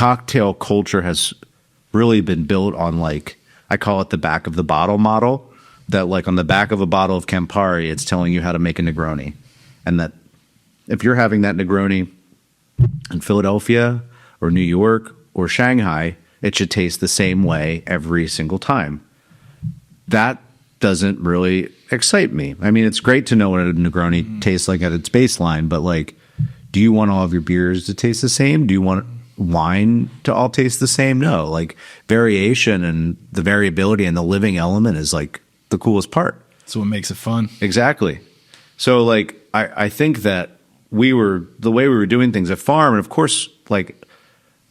cocktail culture has really been built on, like, I call it the back of the bottle model, that like on the back of a bottle of Campari, it's telling you how to make a Negroni. And that if you're having that Negroni in Philadelphia or New York or Shanghai, it should taste the same way every single time. That doesn't really excite me. I mean, it's great to know what a Negroni tastes like at its baseline, but like, do you want all of your beers to taste the same? Do you want wine to all taste the same? No, like variation and the variability and the living element is like the coolest part. That's what makes it fun. Exactly. So like, I think that the way we were doing things at Farm, and of course, like,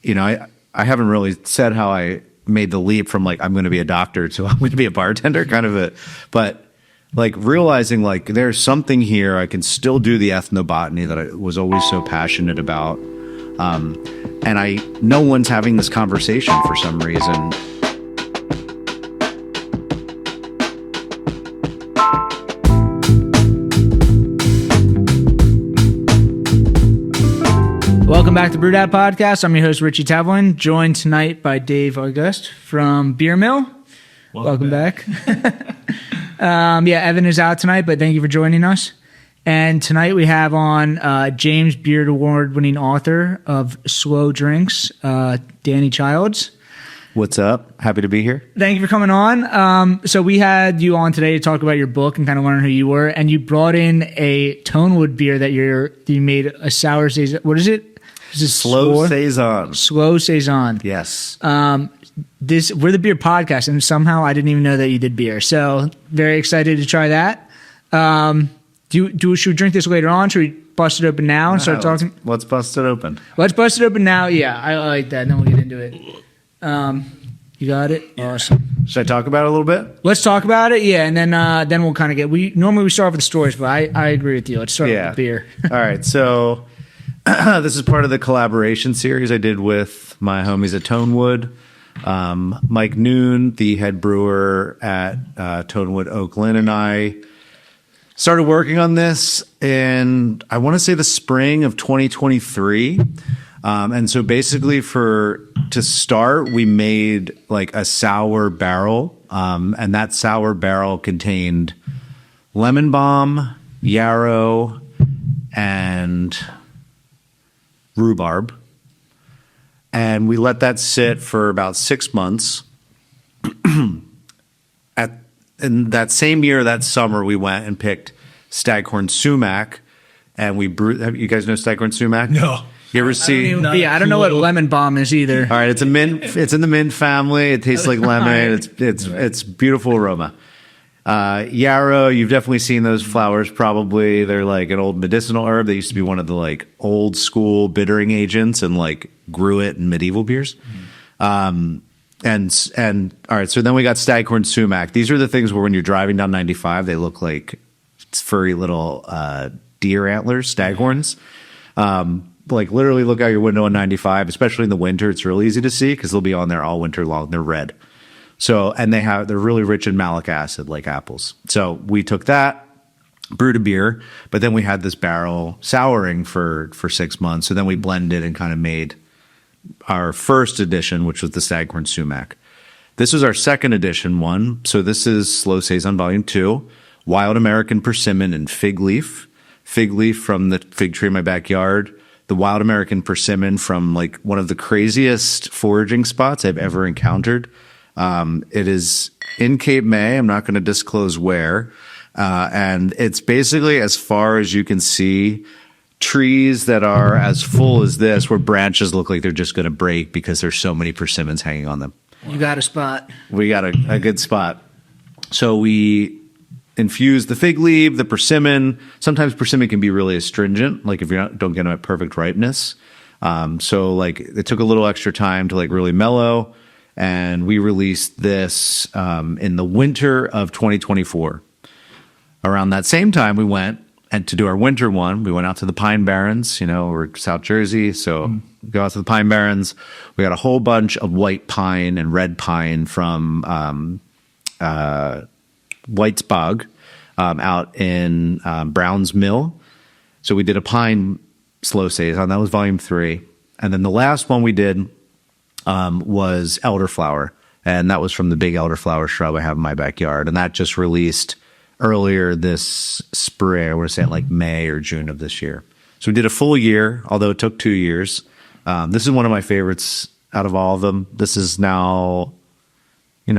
you know, I haven't really said how I made the leap from like, I'm going to be a doctor to I'm going to be a bartender but like realizing like there's something here, I can still do the ethnobotany that I was always so passionate about. And no one's having this conversation for some reason. Welcome back to Brew Dad Podcast. I'm your host, Richie Tevlin, joined tonight by Dave Argust from Beermill. Welcome back. Evan is out tonight, but thank you for joining us. And tonight we have on James Beard Award-winning author of Slow Drinks, Danny Childs. What's up? Happy to be here. Thank you for coming on. So we had you on today to talk about your book and kind of learn who you were, and you brought in a Tonewood beer that you made a sour saison. What is it? Is it Slow Saison? Slow Saison. Yes. We're the beer podcast, and somehow I didn't even know that you did beer. So very excited to try that. Should we drink this later on? Should we bust it open now and start talking? Let's bust it open. Let's bust it open now. Yeah, I like that. And then we'll get into it. You got it? Yeah. Awesome. Should I talk about it a little bit? Let's talk about it, yeah, and then we'll kind of normally we start with the stories, but I agree with you. Let's start with the beer. All right, so this is part of the collaboration series I did with my homies at Tonewood. Mike Noon, the head brewer at Tonewood Oakland, and I started working on this in, I want to say, the spring of 2023. And so basically to start, we made like a sour barrel. And that sour barrel contained lemon balm, yarrow, and rhubarb. And we let that sit for about 6 months. In that same year, that summer, we went and picked Staghorn Sumac, and we brewed. You guys know Staghorn Sumac? No. You ever see? I don't know what lemon balm is either. All right, it's a mint. It's in the mint family. It tastes like lemon. It's beautiful aroma. Yarrow, you've definitely seen those flowers. Probably they're like an old medicinal herb. They used to be one of the like old school bittering agents, and like grew it in medieval beers. And all right, so then we got Staghorn Sumac. These are the things where when you're driving down 95, they look like furry little deer antlers, staghorns. Like literally look out your window on 95, especially in the winter. It's really easy to see because they'll be on there all winter long. They're red. So, and they're really rich in malic acid like apples. So we took that, brewed a beer, but then we had this barrel souring for 6 months. So then we blended and kind of made our first edition, which was the Staghorn Sumac. This was our second edition one. So this is Slow Saison Volume 2, Wild American Persimmon and Fig Leaf. Fig leaf from the fig tree in my backyard. The Wild American Persimmon from like one of the craziest foraging spots I've ever encountered. It is in Cape May. I'm not going to disclose where. And it's basically as far as you can see, trees that are as full as this, where branches look like they're just going to break because there's so many persimmons hanging on them. You got a spot. We got a good spot. So we infuse the fig leaf, the persimmon. Sometimes persimmon can be really astringent, like if you don't get them at perfect ripeness. So like it took a little extra time to like really mellow. And we released this in the winter of 2024. Around that same time, we went and to do our winter one, we went out to the Pine Barrens. You know, we're South Jersey, so go out to the Pine Barrens. We got a whole bunch of white pine and red pine from White's Bog out in Brown's Mill. So we did a pine slow saison. That was volume 3. And then the last one we did was elderflower. And that was from the big elderflower shrub I have in my backyard. And that just released earlier this spring. I want to say like May or June of this year. So we did a full year, although it took 2 years. This is one of my favorites out of all of them. This is now,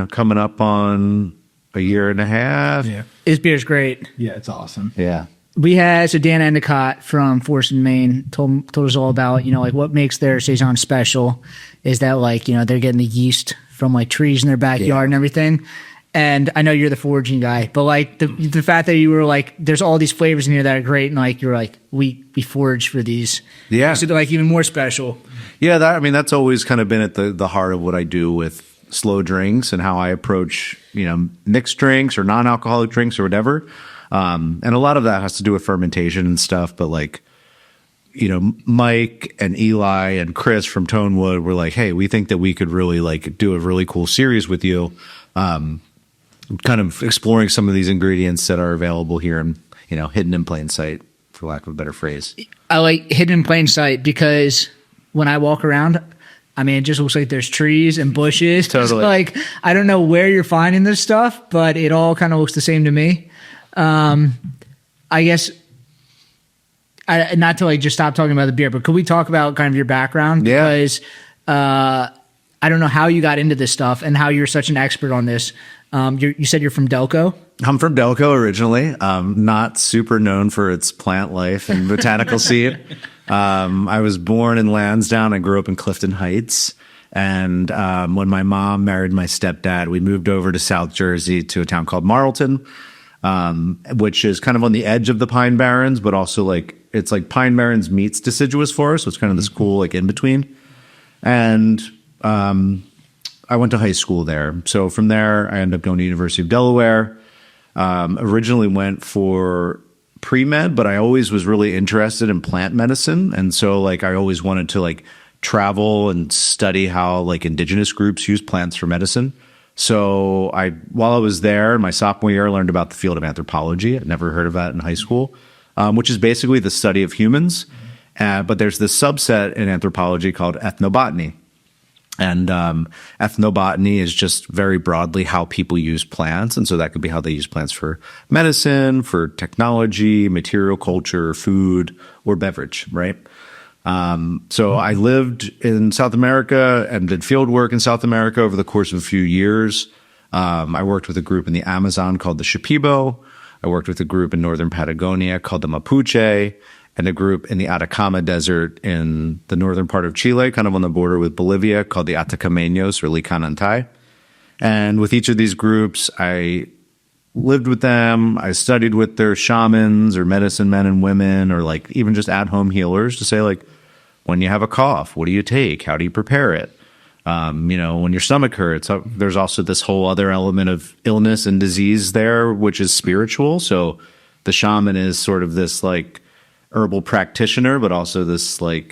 coming up on a year and a half. Yeah. This beer's great. Yeah, it's awesome. Yeah. We had, so Dan Endicott from Forest in Maine told us all about, like what makes their Saison special is that they're getting the yeast from trees in their backyard and everything. And I know you're the foraging guy, but the fact that you were there's all these flavors in here that are great. And you're we forage for these. Yeah. So they're even more special. Yeah. That's always kind of been at the heart of what I do with slow drinks and how I approach, mixed drinks or non-alcoholic drinks or whatever. And a lot of that has to do with fermentation and stuff. But Mike and Eli and Chris from Tonewood were like, hey, we think that we could really do a really cool series with you. Kind of exploring some of these ingredients that are available here and, hidden in plain sight, for lack of a better phrase. I like hidden in plain sight because when I walk around, it just looks like there's trees and bushes. Totally. I don't know where you're finding this stuff, but it all kind of looks the same to me. I guess, not to just stop talking about the beer, but could we talk about kind of your background? Yeah. Because I don't know how you got into this stuff and how you're such an expert on this. You said you're from Delco? I'm from Delco originally. Not super known for its plant life and botanical scene. I was born in Lansdowne. I grew up in Clifton Heights. And when my mom married my stepdad, we moved over to South Jersey to a town called Marlton, which is kind of on the edge of the Pine Barrens, but also it's like Pine Barrens meets deciduous forest. So it's kind of this cool in between. And I went to high school there. So from there, I ended up going to University of Delaware. Originally went for pre-med, but I always was really interested in plant medicine. And so I always wanted to travel and study how indigenous groups use plants for medicine. So while I was there in my sophomore year, I learned about the field of anthropology. I'd never heard of that in high school, which is basically the study of humans. But there's this subset in anthropology called ethnobotany. And ethnobotany is just very broadly how people use plants. And so that could be how they use plants for medicine, for technology, material culture, food, or beverage, right? So I lived in South America and did field work in South America over the course of a few years. I worked with a group in the Amazon called the Shipibo. I worked with a group in northern Patagonia called the Mapuche, and a group in the Atacama Desert in the northern part of Chile, kind of on the border with Bolivia, called the Atacameños or Licanantay. And with each of these groups, I lived with them. I studied with their shamans or medicine men and women, or even just at-home healers to say, when you have a cough, what do you take? How do you prepare it? When your stomach hurts, there's also this whole other element of illness and disease there, which is spiritual. So the shaman is sort of this herbal practitioner, but also this a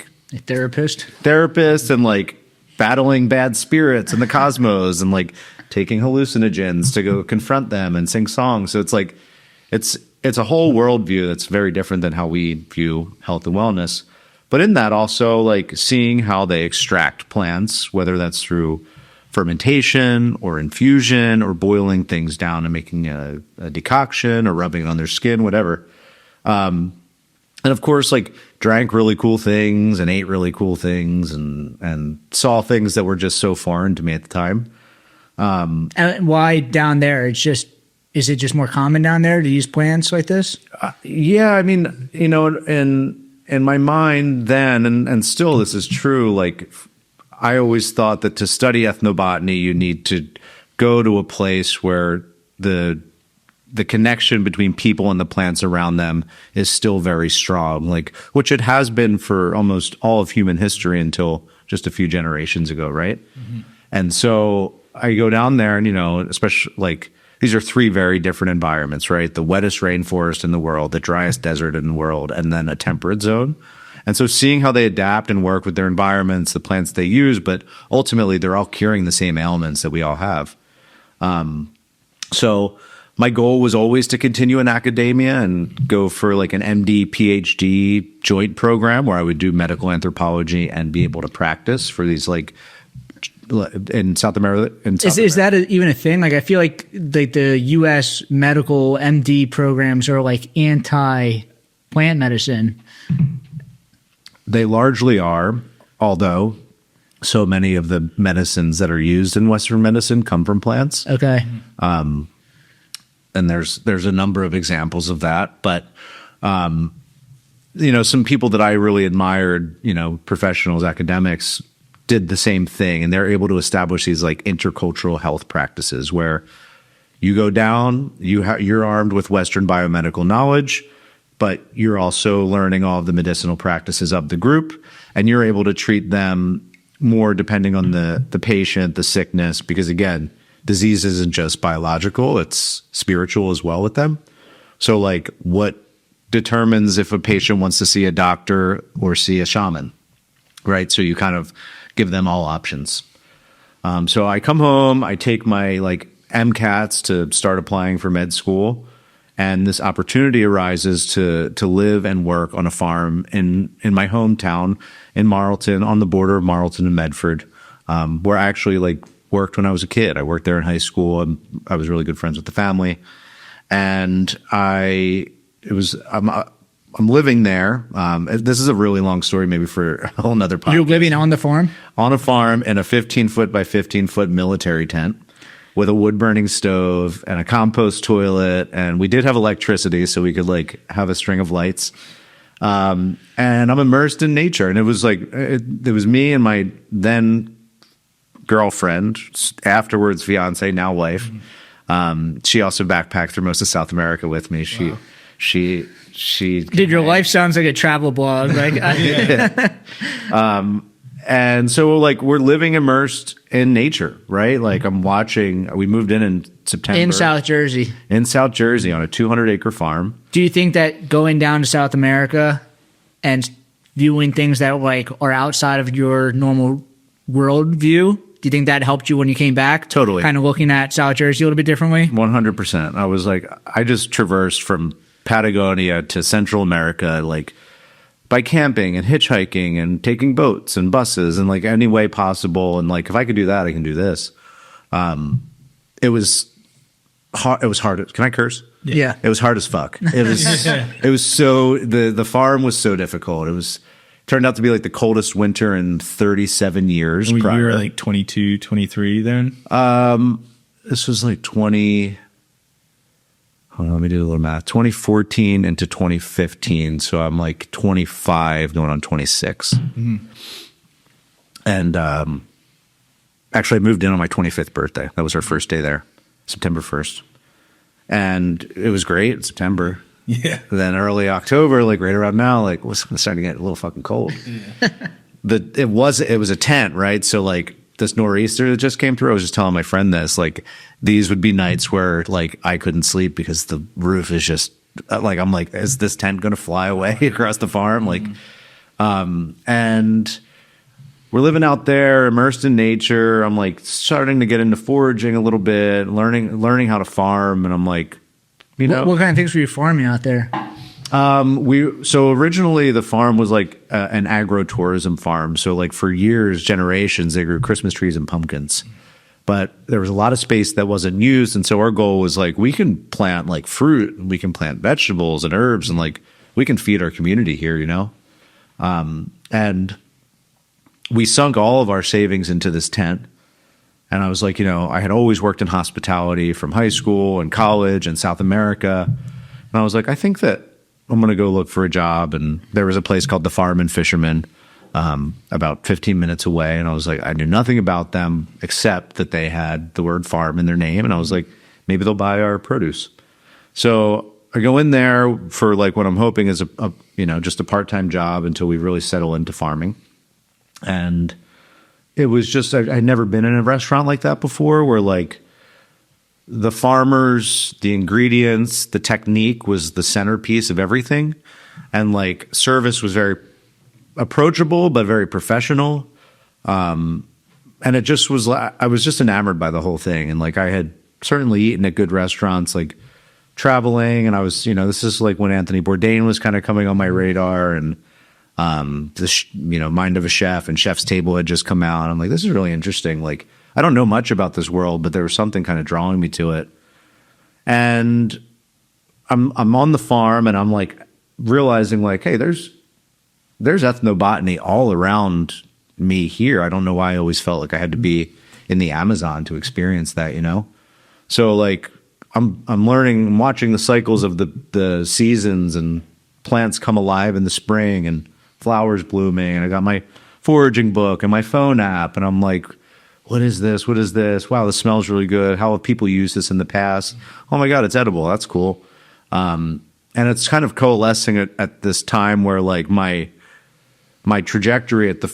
therapist and battling bad spirits in the cosmos and taking hallucinogens to go confront them and sing songs. So it's a whole worldview that's very different than how we view health and wellness. But in that also seeing how they extract plants, whether that's through fermentation or infusion or boiling things down and making a decoction or rubbing it on their skin, whatever. And of course, drank really cool things and ate really cool things and saw things that were just so foreign to me at the time. And why down there? Is it just more common down there to use plants like this? Yeah, in my mind then, and still this is true, I always thought that to study ethnobotany, you need to go to a place where the connection between people and the plants around them is still very strong, which it has been for almost all of human history until just a few generations ago, right? Mm-hmm. And so I go down there and, especially these are three very different environments, right? The wettest rainforest in the world, the driest desert in the world, and then a temperate zone. And so seeing how they adapt and work with their environments, the plants they use, but ultimately they're all curing the same ailments that we all have. So my goal was always to continue in academia and go for an MD, PhD joint program where I would do medical anthropology and be able to practice for these in South America. Is that even a thing? Like, I feel like the U.S. medical MD programs are like anti-plant medicine. They largely are, although so many of the medicines that are used in Western medicine come from plants. Okay. And there's a number of examples of that. But, some people that I really admired, professionals, academics, did the same thing. And they're able to establish these like intercultural health practices where you go down, you're armed with Western biomedical knowledge, but you're also learning all of the medicinal practices of the group, and you're able to treat them more depending on the patient, the sickness, because again, disease isn't just biological, it's spiritual as well with them. So like what determines if a patient wants to see a doctor or see a shaman, right? So you kind of give them all options. So I come home, I take my like MCATs to start applying for med school, and this opportunity arises to live and work on a farm in my hometown in Marlton, on the border of Marlton and Medford, where I actually like worked when I was a kid. I worked there in high school, and I was really good friends with the family. And I'm living there. This is a really long story, maybe for a whole nother podcast. You're living on the farm? On a farm in a 15-foot by 15-foot military tent with a wood-burning stove and a compost toilet. And we did have electricity, so we could like have a string of lights. And I'm immersed in nature. And it was like, it was me and my then girlfriend, afterwards fiance, now wife. She also backpacked through most of South America with me. She Dude, your life sounds like a travel blog. Like, and so like we're living immersed in nature, right? Like we moved in September. In South Jersey. In South Jersey on a 200-acre farm. Do you think that going down to South America and viewing things that like are outside of your normal world view, do you think that helped you when you came back? Totally. Kind of looking at South Jersey a little bit differently? 100%. I was like, I just traversed from Patagonia to Central America, like by camping and hitchhiking and taking boats and buses and like any way possible. And like, if I could do that, I can do this. It was hard. It was hard. Can I curse? Yeah. It was hard as fuck. It was so, the farm was so difficult. It turned out to be like the coldest winter in 37 years. You were like 22, 23 then? This was like 20, hold on, let me do a little math. 2014 into 2015. So I'm like 25 going on 26. Mm-hmm. And actually I moved in on my 25th birthday. That was our first day there, September 1st. And it was great in September. Yeah. Then early October, like right around now, like it's starting to get a little fucking cold. Yeah. It was a tent, right? So like this nor'easter that just came through, I was just telling my friend this, like these would be nights where like I couldn't sleep because the roof is just like, I'm like, is this tent going to fly away across the farm? Like, and we're living out there immersed in nature. I'm like starting to get into foraging a little bit, learning how to farm. And I'm like, what kind of things were you farming out there? So originally the farm was like an agro-tourism farm. So like for years, generations, they grew Christmas trees and pumpkins. But there was a lot of space that wasn't used. And so our goal was like, we can plant like fruit, and we can plant vegetables and herbs, and like we can feed our community here, and we sunk all of our savings into this tent. And I was like, I had always worked in hospitality from high school and college and South America. And I was like, I think that I'm going to go look for a job. And there was a place called the Farm Fisherman about 15 minutes away. And I was like, I knew nothing about them except that they had the word farm in their name. And I was like, maybe they'll buy our produce. So I go in there for like what I'm hoping is just a part-time job until we really settle into farming. And it was just, I'd never been in a restaurant like that before, where like the farmers, the ingredients, the technique was the centerpiece of everything. And like service was very approachable, but very professional. And it just was, I was just enamored by the whole thing. And like I had certainly eaten at good restaurants, like traveling. And I was, this is like when Anthony Bourdain was kind of coming on my radar. And Mind of a Chef and Chef's Table had just come out. I'm like, this is really interesting. Like, I don't know much about this world, but there was something kind of drawing me to it. And I'm on the farm and I'm like realizing like, hey, there's ethnobotany all around me here. I don't know why I always felt like I had to be in the Amazon to experience that, So like I'm learning, I'm watching the cycles of the seasons and plants come alive in the spring and flowers blooming, and I got my foraging book and my phone app, and I'm like, what is this? What is this? Wow, this smells really good. How have people used this in the past? Oh my God, it's edible. That's cool. And it's kind of coalescing at this time where like my trajectory at the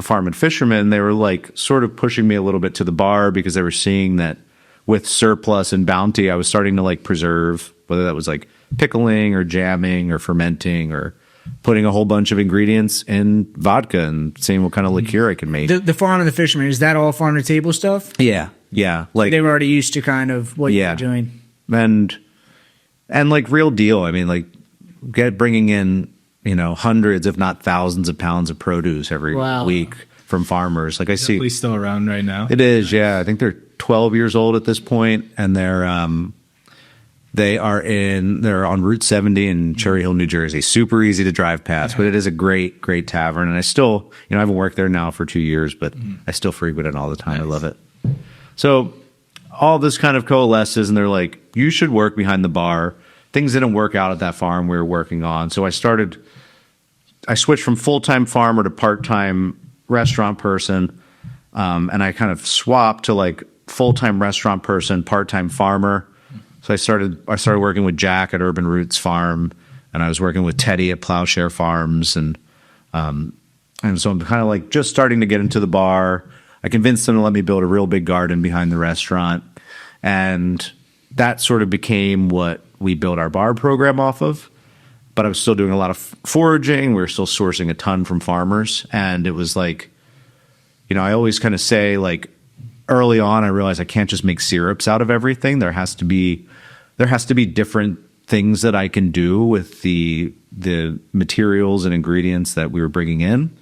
Farm and Fisherman, they were like sort of pushing me a little bit to the bar because they were seeing that with surplus and bounty, I was starting to like preserve, whether that was like pickling or jamming or fermenting or putting a whole bunch of ingredients in vodka and seeing what kind of liqueur I can make. The Farm and the Fisherman, is that all farm to table stuff? Yeah. Like they were already used to kind of what you were doing. And like real deal. I mean, like bringing in, hundreds, if not thousands of pounds of produce every week from farmers. Like I see. Definitely still around right now. It is. Yeah. I think they're 12 years old at this point, and they're on Route 70 in Cherry Hill, New Jersey. Super easy to drive past, but it is a great, great tavern. And I still, I haven't worked there now for 2 years, but I still frequent it all the time. Nice. I love it. So all this kind of coalesces, and they're like, you should work behind the bar. Things didn't work out at that farm we were working on. So I switched from full-time farmer to part-time restaurant person. And I kind of swapped to like full-time restaurant person, part-time farmer. So I started working with Jack at Urban Roots Farm, and I was working with Teddy at Plowshare Farms, and so I'm kind of like just starting to get into the bar. I convinced them to let me build a real big garden behind the restaurant, and that sort of became what we built our bar program off of. But I was still doing a lot of foraging. We were still sourcing a ton from farmers, and it was like, I always kind of say like early on, I realized I can't just make syrups out of everything. There has to be different things that I can do with the materials and ingredients that we were bringing in.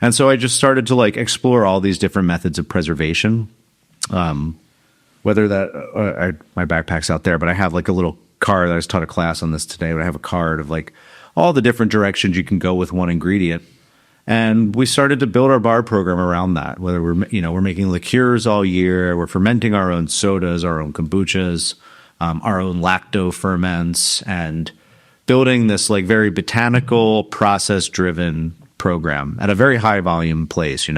And so I just started to like explore all these different methods of preservation. Whether that my backpack's out there, but I have like a little card. I was taught a class on this today, but I have a card of like all the different directions you can go with one ingredient. And we started to build our bar program around that. Whether we're making liqueurs all year, we're fermenting our own sodas, our own kombuchas, our own lacto ferments, and building this like very botanical, process-driven program at a very high volume place.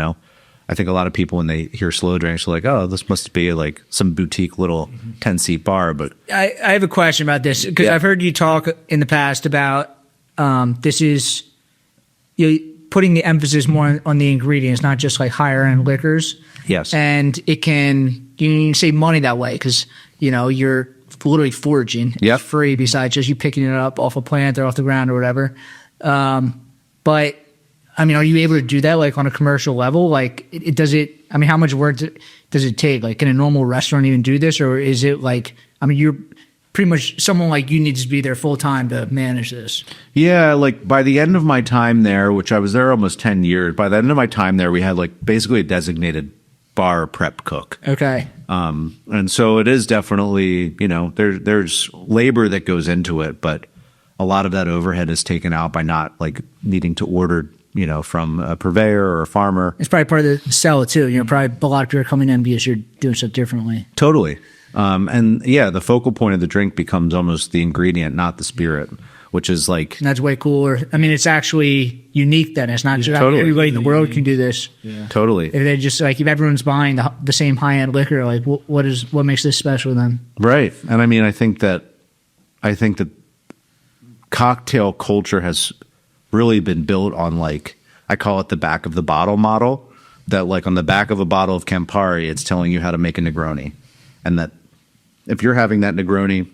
I think a lot of people when they hear slow drinks are like, oh, this must be like some boutique little 10-seat bar. But I have a question about this because I've heard you talk in the past about this is putting the emphasis more on the ingredients, not just like higher end liquors. Yes. And you can save money that way because, you're literally foraging. Yep. It's free besides just you picking it up off a plant or off the ground or whatever. But I mean, are you able to do that like on a commercial level? Like how much work does it take? Like, can a normal restaurant even do this? Or is it like, you're pretty much someone like you needs to be there full time to manage this? Yeah. Like by the end of my time there, which I was there almost 10 years, by the end of my time there, we had like basically a designated bar prep cook. Okay. And so it is definitely, there's labor that goes into it, but a lot of that overhead is taken out by not like needing to order, from a purveyor or a farmer. It's probably part of the sell too. Probably a lot of people are coming in because you're doing stuff differently. Totally. And yeah, the focal point of the drink becomes almost the ingredient, not the spirit, which is like... And that's way cooler. It's actually unique then. It's not just everybody in the world can do this. Yeah. Totally. If they just like, if everyone's buying the same high-end liquor, like what makes this special then? Right. And I think that cocktail culture has really been built on like, I call it the back of the bottle model, that like on the back of a bottle of Campari, it's telling you how to make a Negroni. And that if you're having that Negroni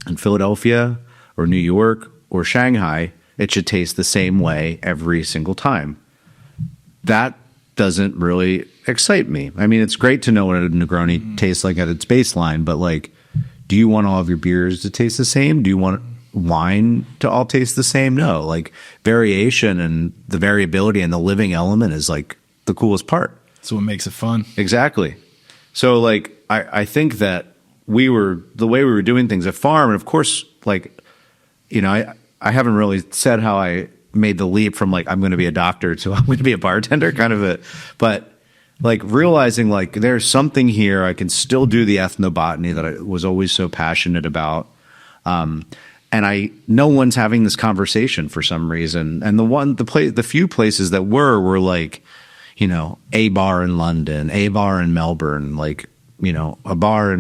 in Philadelphia or New York or Shanghai, it should taste the same way every single time. That doesn't really excite me. It's great to know what a Negroni tastes like at its baseline, but like, do you want all of your beers to taste the same? Do you want wine to all taste the same? No, like variation and the variability and the living element is like the coolest part. That's what makes it fun. Exactly. So like I think that the way we were doing things at Farm, and of course, like, you know, I haven't really said how I made the leap from like I'm going to be a doctor to I'm going to be a bartender, kind of but like realizing like there's something here. I can still do the ethnobotany that I was always so passionate about. And no one's having this conversation for some reason. And the few places that were like, you know, a bar in London, a bar in Melbourne, like, you know, a bar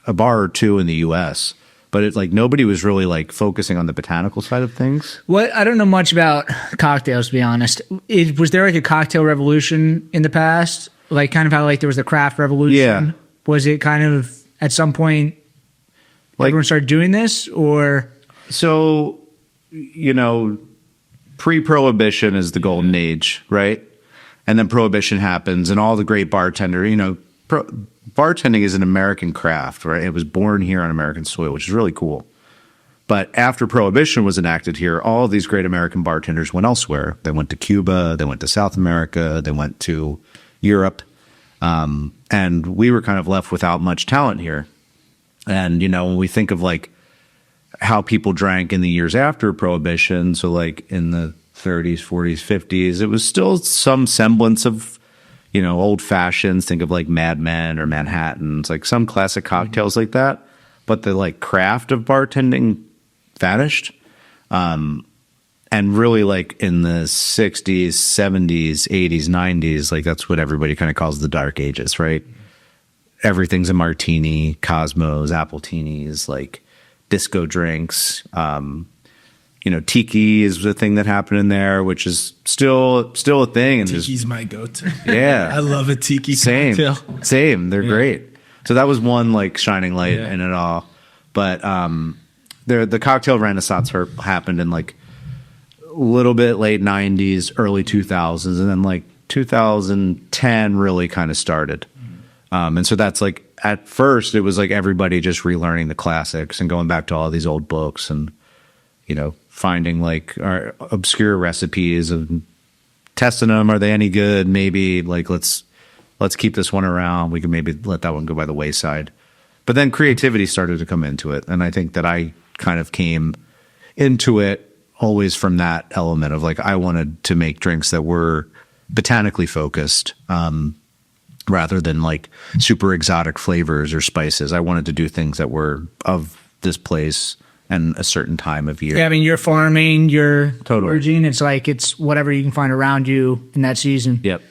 or two in the US. But it's like nobody was really like focusing on the botanical side of things. What I don't know much about cocktails, to be honest. Was there like a cocktail revolution in the past? Like kind of how like there was the craft revolution? Yeah. Was it kind of at some point like everyone started doing this, or? So, you know, pre-prohibition is the golden age, right? And then prohibition happens and all the great bartender, you know, bartending is an American craft, right? It was born here on American soil, which is really cool. But after prohibition was enacted here, all of these great American bartenders went elsewhere. They went to Cuba, they went to South America, they went to Europe. And we were kind of left without much talent here. And, you know, when we think of like how people drank in the years after prohibition, so like in the 30s, 40s, 50s, it was still some semblance of, you know, old fashions. Think of like Mad Men or Manhattans, like some classic cocktails like that. But the like craft of bartending vanished. And really like in the 60s, 70s, 80s, 90s, like that's what everybody kind of calls the dark ages, right? Everything's a martini, Cosmos, Appletinis, like disco drinks. You know, tiki is the thing that happened in there, which is still a thing. And Tiki's my go-to. Yeah. I love a tiki cocktail. Same. They're great. So that was one like shining light in it all. But the cocktail renaissance happened in like a little bit late 90s, early 2000s, and then like 2010 really kind of started. And so that's like, at first it was like everybody just relearning the classics and going back to all these old books and, you know, finding like our obscure recipes and testing them. Are they any good? Maybe like, let's keep this one around. We can maybe let that one go by the wayside. But then creativity started to come into it. And I think that I kind of came into it always from that element of like, I wanted to make drinks that were botanically focused, rather than like super exotic flavors or spices. I wanted to do things that were of this place and a certain time of year. Yeah, I mean, you're farming, you're Totally. foraging. It's like it's whatever you can find around you in that season. Yep.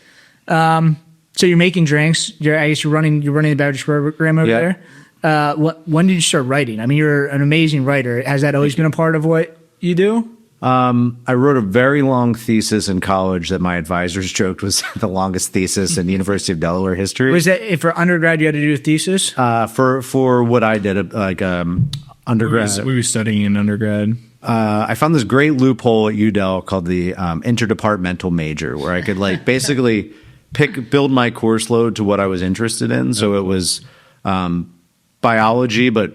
So you're making drinks. I guess you're running the beverage program over there. When did you start writing? I mean, you're an amazing writer. Has that always been a part of what you do? I wrote a very long thesis in college that my advisors joked was the longest thesis in University of Delaware history. Was that if for undergrad you had to do a thesis? For what I did, like undergrad. We were studying in undergrad. I found this great loophole at UDel called the interdepartmental major, where I could like basically build my course load to what I was interested in. So it was biology, but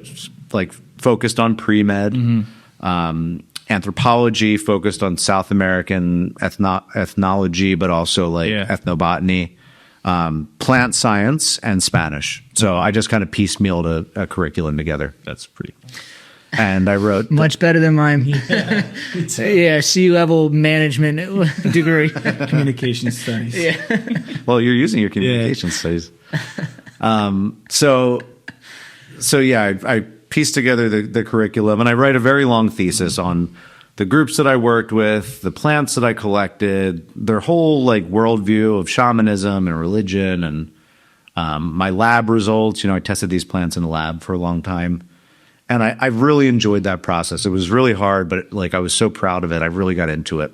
like focused on pre-med. Anthropology, focused on South American ethnology, but also like ethnobotany, plant science, and Spanish. So I just kind of piecemealed a curriculum together. That's pretty cool. And I wrote Much better than mine. Yeah, C-level management degree. Communication studies. Well, you're using your communication studies. So yeah, I pieced together the curriculum, and I write a very long thesis on the groups that I worked with, the plants that I collected, their whole like worldview of shamanism and religion, and my lab results. You know, I tested these plants in a lab for a long time, and I really enjoyed that process. It was really hard, but like I was so proud of it. I really got into it.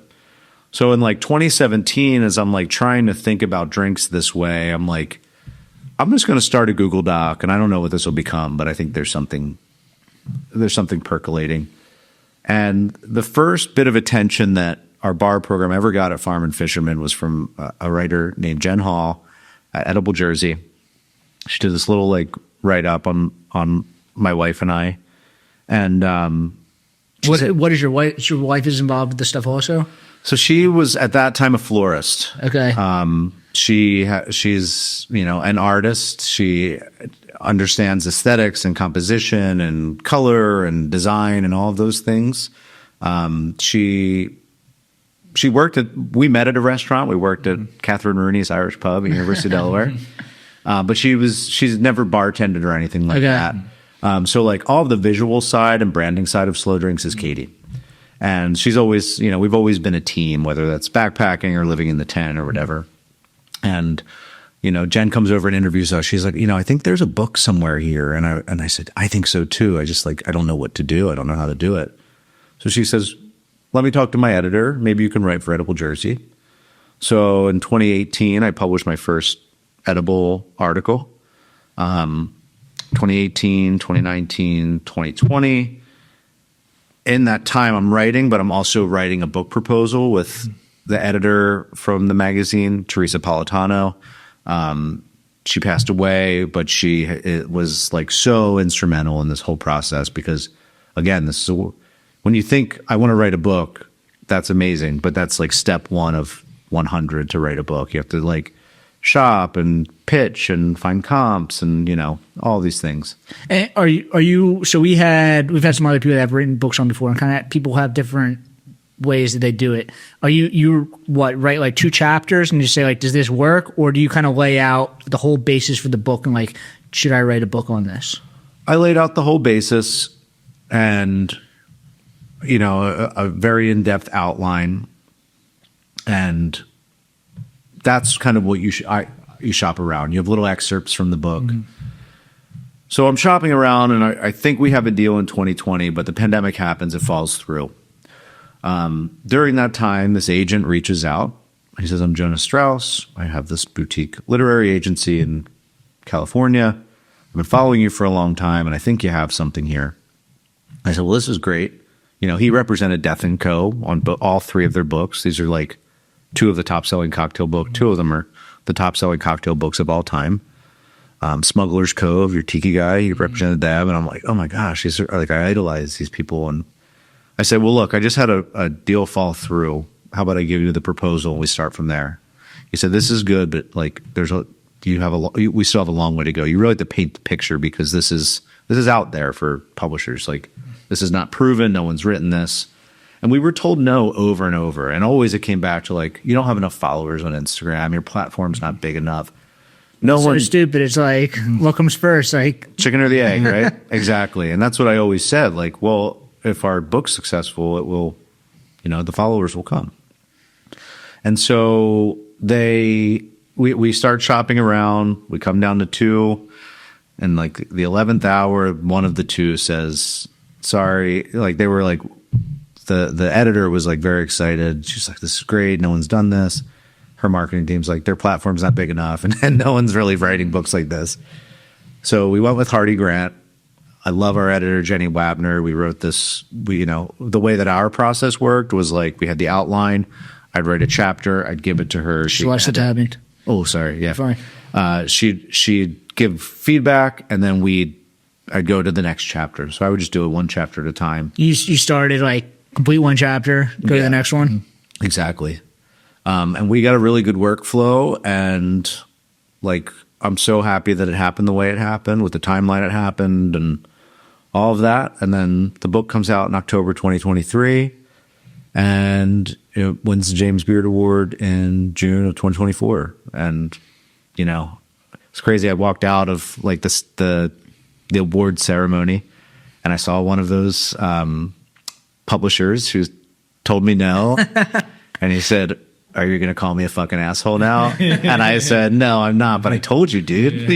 So in like 2017, as I'm like trying to think about drinks this way, I'm like, I'm just going to start a Google Doc, and I don't know what this will become, but I think there's something percolating. And the first bit of attention that our bar program ever got at Farm and Fisherman was from a writer named Jen Hall at Edible Jersey. She did this little like write up on my wife and I, And What is your wife? Your wife is involved with this stuff also. so she was at that time a florist. Okay. She's an artist. She understands aesthetics and composition and color and design and all of those things. She we met at a restaurant. We worked at Catherine Rooney's Irish Pub at University of Delaware. But she's never bartended or anything like that. So like all of the visual side and branding side of Slow Drinks is Katie. And she's always, we've always been a team, whether that's backpacking or living in the tent or whatever. And, Jen comes over and interviews us. She's like, I think there's a book somewhere here. And I said, I think so too. I just I don't know what to do. I don't know how to do it. So she says, let me talk to my editor. Maybe you can write for Edible Jersey. So in 2018, I published my first edible article. 2018, 2019, 2020. In that time, I'm writing, but I'm also writing a book proposal with the editor from the magazine, Teresa Politano. She passed away, but it was so instrumental in this whole process because, again, when you think I want to write a book, that's amazing, but that's step one of 100 to write a book. You have to shop and pitch and find comps and all these things. And are you so we've had some other people that have written books on before, and kind of people have different ways that they do it. Are you write 2 chapters and you say does this work, or do you kind of lay out the whole basis for the book and should I write a book on this? I laid out the whole basis and a very in-depth outline, and that's kind of what you shop around. You have little excerpts from the book. Mm-hmm. So I'm shopping around, and I think we have a deal in 2020, but the pandemic happens, it falls through. During that time, this agent reaches out. He says, I'm Jonas Strauss. I have this boutique literary agency in California. I've been following you for a long time, and I think you have something here. I said, well, this is great. He represented Death & Co. on all 3 of their books. These are 2 of the top-selling cocktail books. 2 of them are the top-selling cocktail books of all time. Smuggler's Cove, your tiki guy, he represented them. And I'm like, oh my gosh, these are, I idolize these people. And I said, well, look, I just had a deal fall through. How about I give you the proposal and we start from there? He said, this is good, but we still have a long way to go. You really have to paint the picture because this is out there for publishers. This is not proven. No one's written this. And we were told no over and over. And always it came back to you don't have enough followers on Instagram. Your platform's not big enough. So stupid. It's what comes first? Chicken or the egg, right? Exactly. And that's what I always said. Well, if our book's successful, it will, the followers will come. And so we start shopping around. We come down to 2. And the 11th hour, one of the 2 says, sorry. They were the editor was very excited. She's like, this is great. No one's done this. Her marketing team's their platform's not big enough. And no one's really writing books like this. So we went with Hardy Grant. I love our editor, Jenny Wabner. We wrote this, the way that our process worked was we had the outline. I'd write a chapter. I'd give it to her. Celeste Tabney. Oh, sorry. Yeah. Fine. She'd give feedback, and then I'd go to the next chapter. So I would just do it 1 chapter at a time. You started complete 1 chapter, go to the next one. Exactly. And we got a really good workflow, and I'm so happy that it happened the way it happened, with the timeline it happened and all of that. And then the book comes out in October 2023, and it wins the James Beard Award in June of 2024. And, it's crazy. I walked out of the award ceremony, and I saw one of those publishers who told me no. And he said, are you going to call me a fucking asshole now? And I said, no, I'm not, but I told you, dude.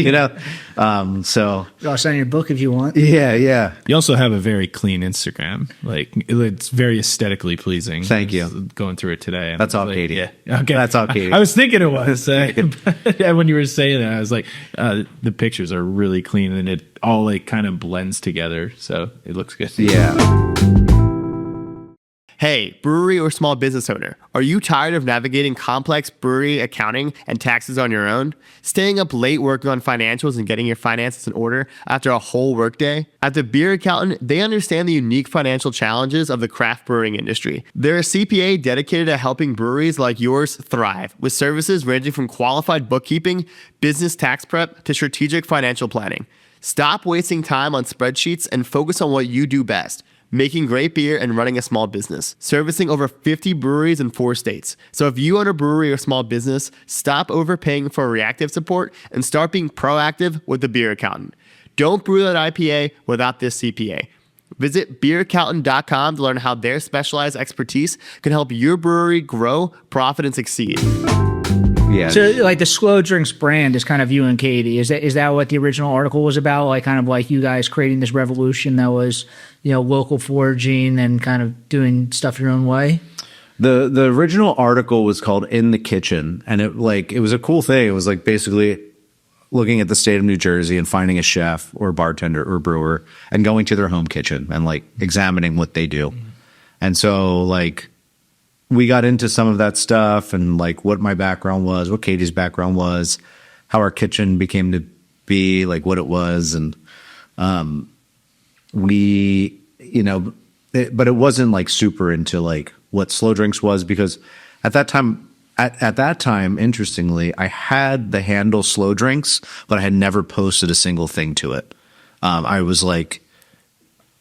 So I'll send your book if you want. Yeah. You also have a very clean Instagram. It's very aesthetically pleasing. Thank you. Going through it today. That's all Katie. Yeah. Okay. That's all Katie. I was thinking it was. When you were saying that, I was like, the pictures are really clean and it all kind of blends together. So it looks good. Yeah. Hey, brewery or small business owner, are you tired of navigating complex brewery accounting and taxes on your own? Staying up late working on financials and getting your finances in order after a whole workday? At the Beer Accountant, they understand the unique financial challenges of the craft brewing industry. They're a CPA dedicated to helping breweries like yours thrive, with services ranging from qualified bookkeeping, business tax prep, to strategic financial planning. Stop wasting time on spreadsheets and focus on what you do best: making great beer and running a small business, servicing over 50 breweries in 4 states. So if you own a brewery or small business, stop overpaying for reactive support and start being proactive with the Beer Accountant. Don't brew that IPA without this CPA. Visit beeraccountant.com to learn how their specialized expertise can help your brewery grow, profit, and succeed. Yeah. So, like, the Slow Drinks brand is kind of you and Katie. Is that what the original article was about? Like, kind of like you guys creating this revolution that was, local foraging and kind of doing stuff your own way? The original article was called In the Kitchen, and it was a cool thing. It was like basically looking at the state of New Jersey and finding a chef or bartender or brewer and going to their home kitchen and like examining what they do. And so like we got into some of that stuff and like what my background was, what Katie's background was, how our kitchen became to be, like what it was. And we, but it wasn't like super into like what Slow Drinks was, because at that time, interestingly, I had the handle Slow Drinks, but I had never posted a single thing to it. I was like,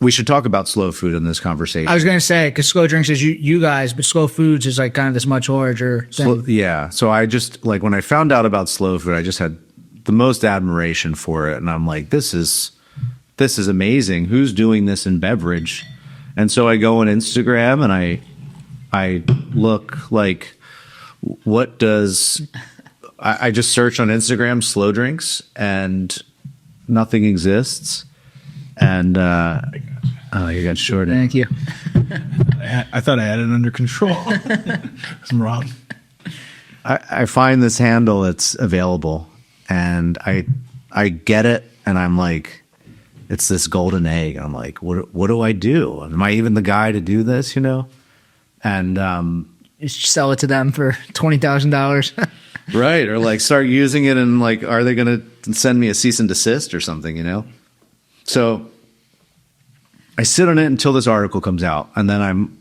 we should talk about slow food in this conversation. I was going to say, because Slow Drinks is you guys, but Slow Foods is like kind of this much larger thing. Yeah. So I just, like, when I found out about slow food, I just had the most admiration for it. And I'm like, this is amazing. Who's doing this in beverage? And so I go on Instagram and I look like, what does, I just search on Instagram Slow Drinks and nothing exists. And you got shorted. Thank you. I thought I had it under control. I'm wrong. I find this handle that's available, and I get it, and I'm like, it's this golden egg. I'm like, what do I do? Am I even the guy to do this? And Just sell it to them for $20,000. right, or like start using it, and like, are they going to send me a cease and desist or something? So I sit on it until this article comes out, and then I'm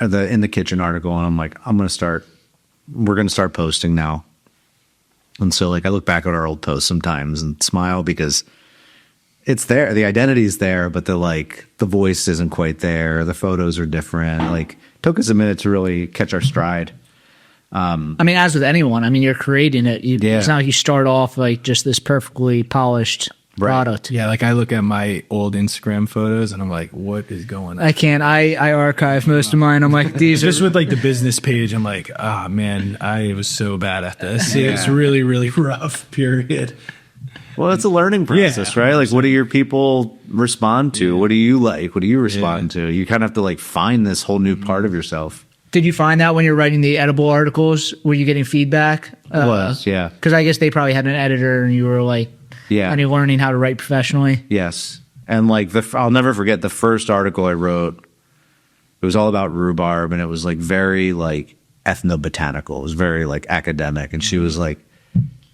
in the kitchen article, and I'm like, we're going to start posting now. And so like I look back at our old posts sometimes and smile, because it's there, the identity's there, but the voice isn't quite there, the photos are different. Like, it took us a minute to really catch our stride. I mean, as with anyone, you're creating it. It's not like you start off like just this perfectly polished product. Yeah, like I look at my old Instagram photos and I'm like, what is going on? I can't. I archive most of mine. I'm like, these just are with like the business page. I'm like, man, I was so bad at this. It was really, really rough. Period. Well, it's a learning process, right? Like, what do your people respond to? What do you like? What do you respond to? You kind of have to like find this whole new part of yourself. Did you find that when you're writing the edible articles? Were you getting feedback? Yeah. Because I guess they probably had an editor, and you were like, and you're learning how to write professionally. Yes. And like I'll never forget the first article I wrote. It was all about rhubarb, and it was like very like ethnobotanical. It was very like academic. And she was like,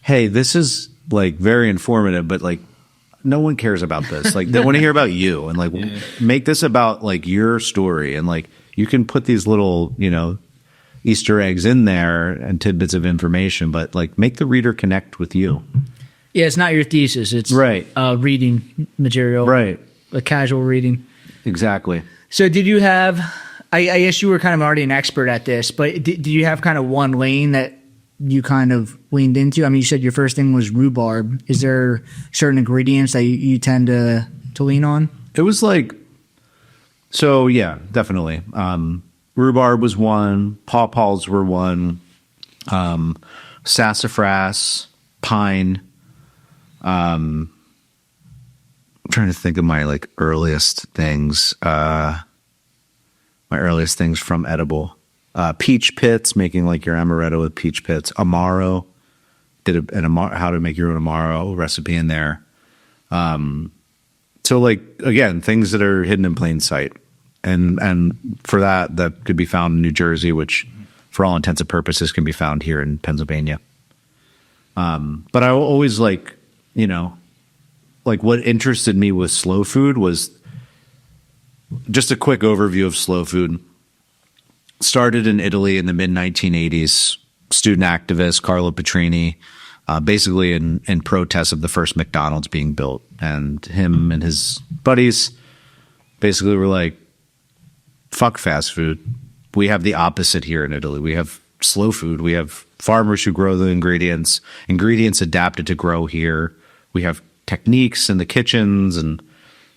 hey, this is like very informative, but like no one cares about this. Like, they want to hear about you, and like make this about like your story. And like, you can put these little, Easter eggs in there and tidbits of information, but like make the reader connect with you. Yeah, it's not your thesis. It's reading material. Right. A casual reading. Exactly. So did you have, I guess you were kind of already an expert at this, but did you have kind of one lane that you kind of leaned into? I mean, you said your first thing was rhubarb. Is there certain ingredients that you tend to lean on? It was like, so yeah, definitely. Rhubarb was one, pawpaws were one, sassafras, pine. I'm trying to think of my like earliest things. My earliest things from edible. Peach pits, making like your amaretto with peach pits. Amaro, did how to make your own Amaro recipe in there. So like, again, things that are hidden in plain sight. and for that could be found in New Jersey, which for all intents and purposes can be found here in Pennsylvania. But I always like what interested me with slow food was just a quick overview of slow food. Started in Italy in the mid 1980s. Student activist Carlo Petrini, basically in protest of the first McDonald's being built, and him and his buddies basically were like, "Fuck fast food. We have the opposite here in Italy. We have slow food. We have farmers who grow the ingredients adapted to grow here. We have techniques in the kitchens and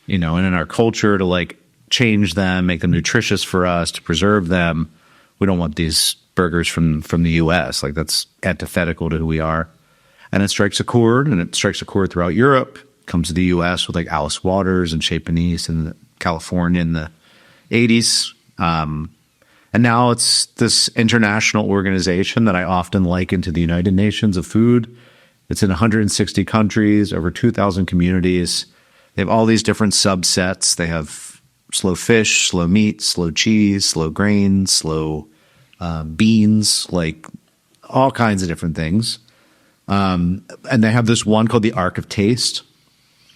and in our culture to like change them, make them nutritious for us, to preserve them. We don't want these burgers from the US. Like, that's antithetical to who we are." And it strikes a chord, and it strikes a chord throughout Europe. Comes to the US with like Alice Waters and Chez Panisse and California in the 80s. And now it's this international organization that I often liken to the United Nations of food. It's in 160 countries, over 2,000 communities. They have all these different subsets. They have slow fish, slow meat, slow cheese, slow grains, slow beans, like all kinds of different things. And they have this one called the Arc of Taste.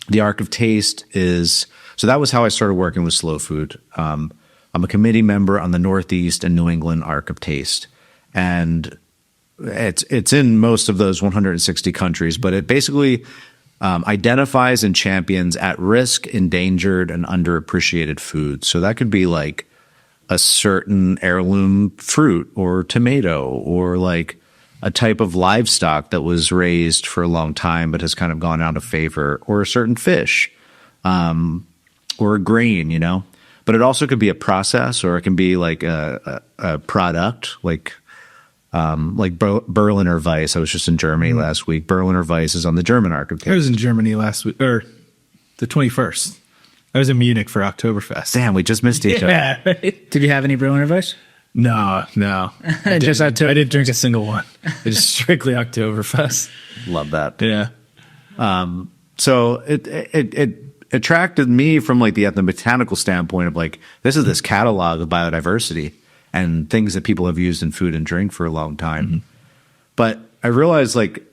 The Arc of Taste so that was how I started working with slow food. I'm a committee member on the Northeast and New England Arc of Taste. And it's in most of those 160 countries, but it basically identifies and champions at-risk, endangered, and underappreciated foods. So that could be like a certain heirloom fruit or tomato, or like a type of livestock that was raised for a long time but has kind of gone out of favor, or a certain fish, or a grain, But it also could be a process, or it can be like a product, like Berliner Weiss. I was just in Germany last week. Berliner Weiss is on the German Arc of Taste. I was in Germany last week, or the 21st. I was in Munich for Oktoberfest. Damn, we just missed each other. Yeah, right? Did you have any Berliner Weiss? No. I didn't drink a single one. It's just strictly Oktoberfest. Love that. Yeah. So it attracted me from like the ethnobotanical standpoint of like, this is this catalog of biodiversity and things that people have used in food and drink for a long time. Mm-hmm. But I realized like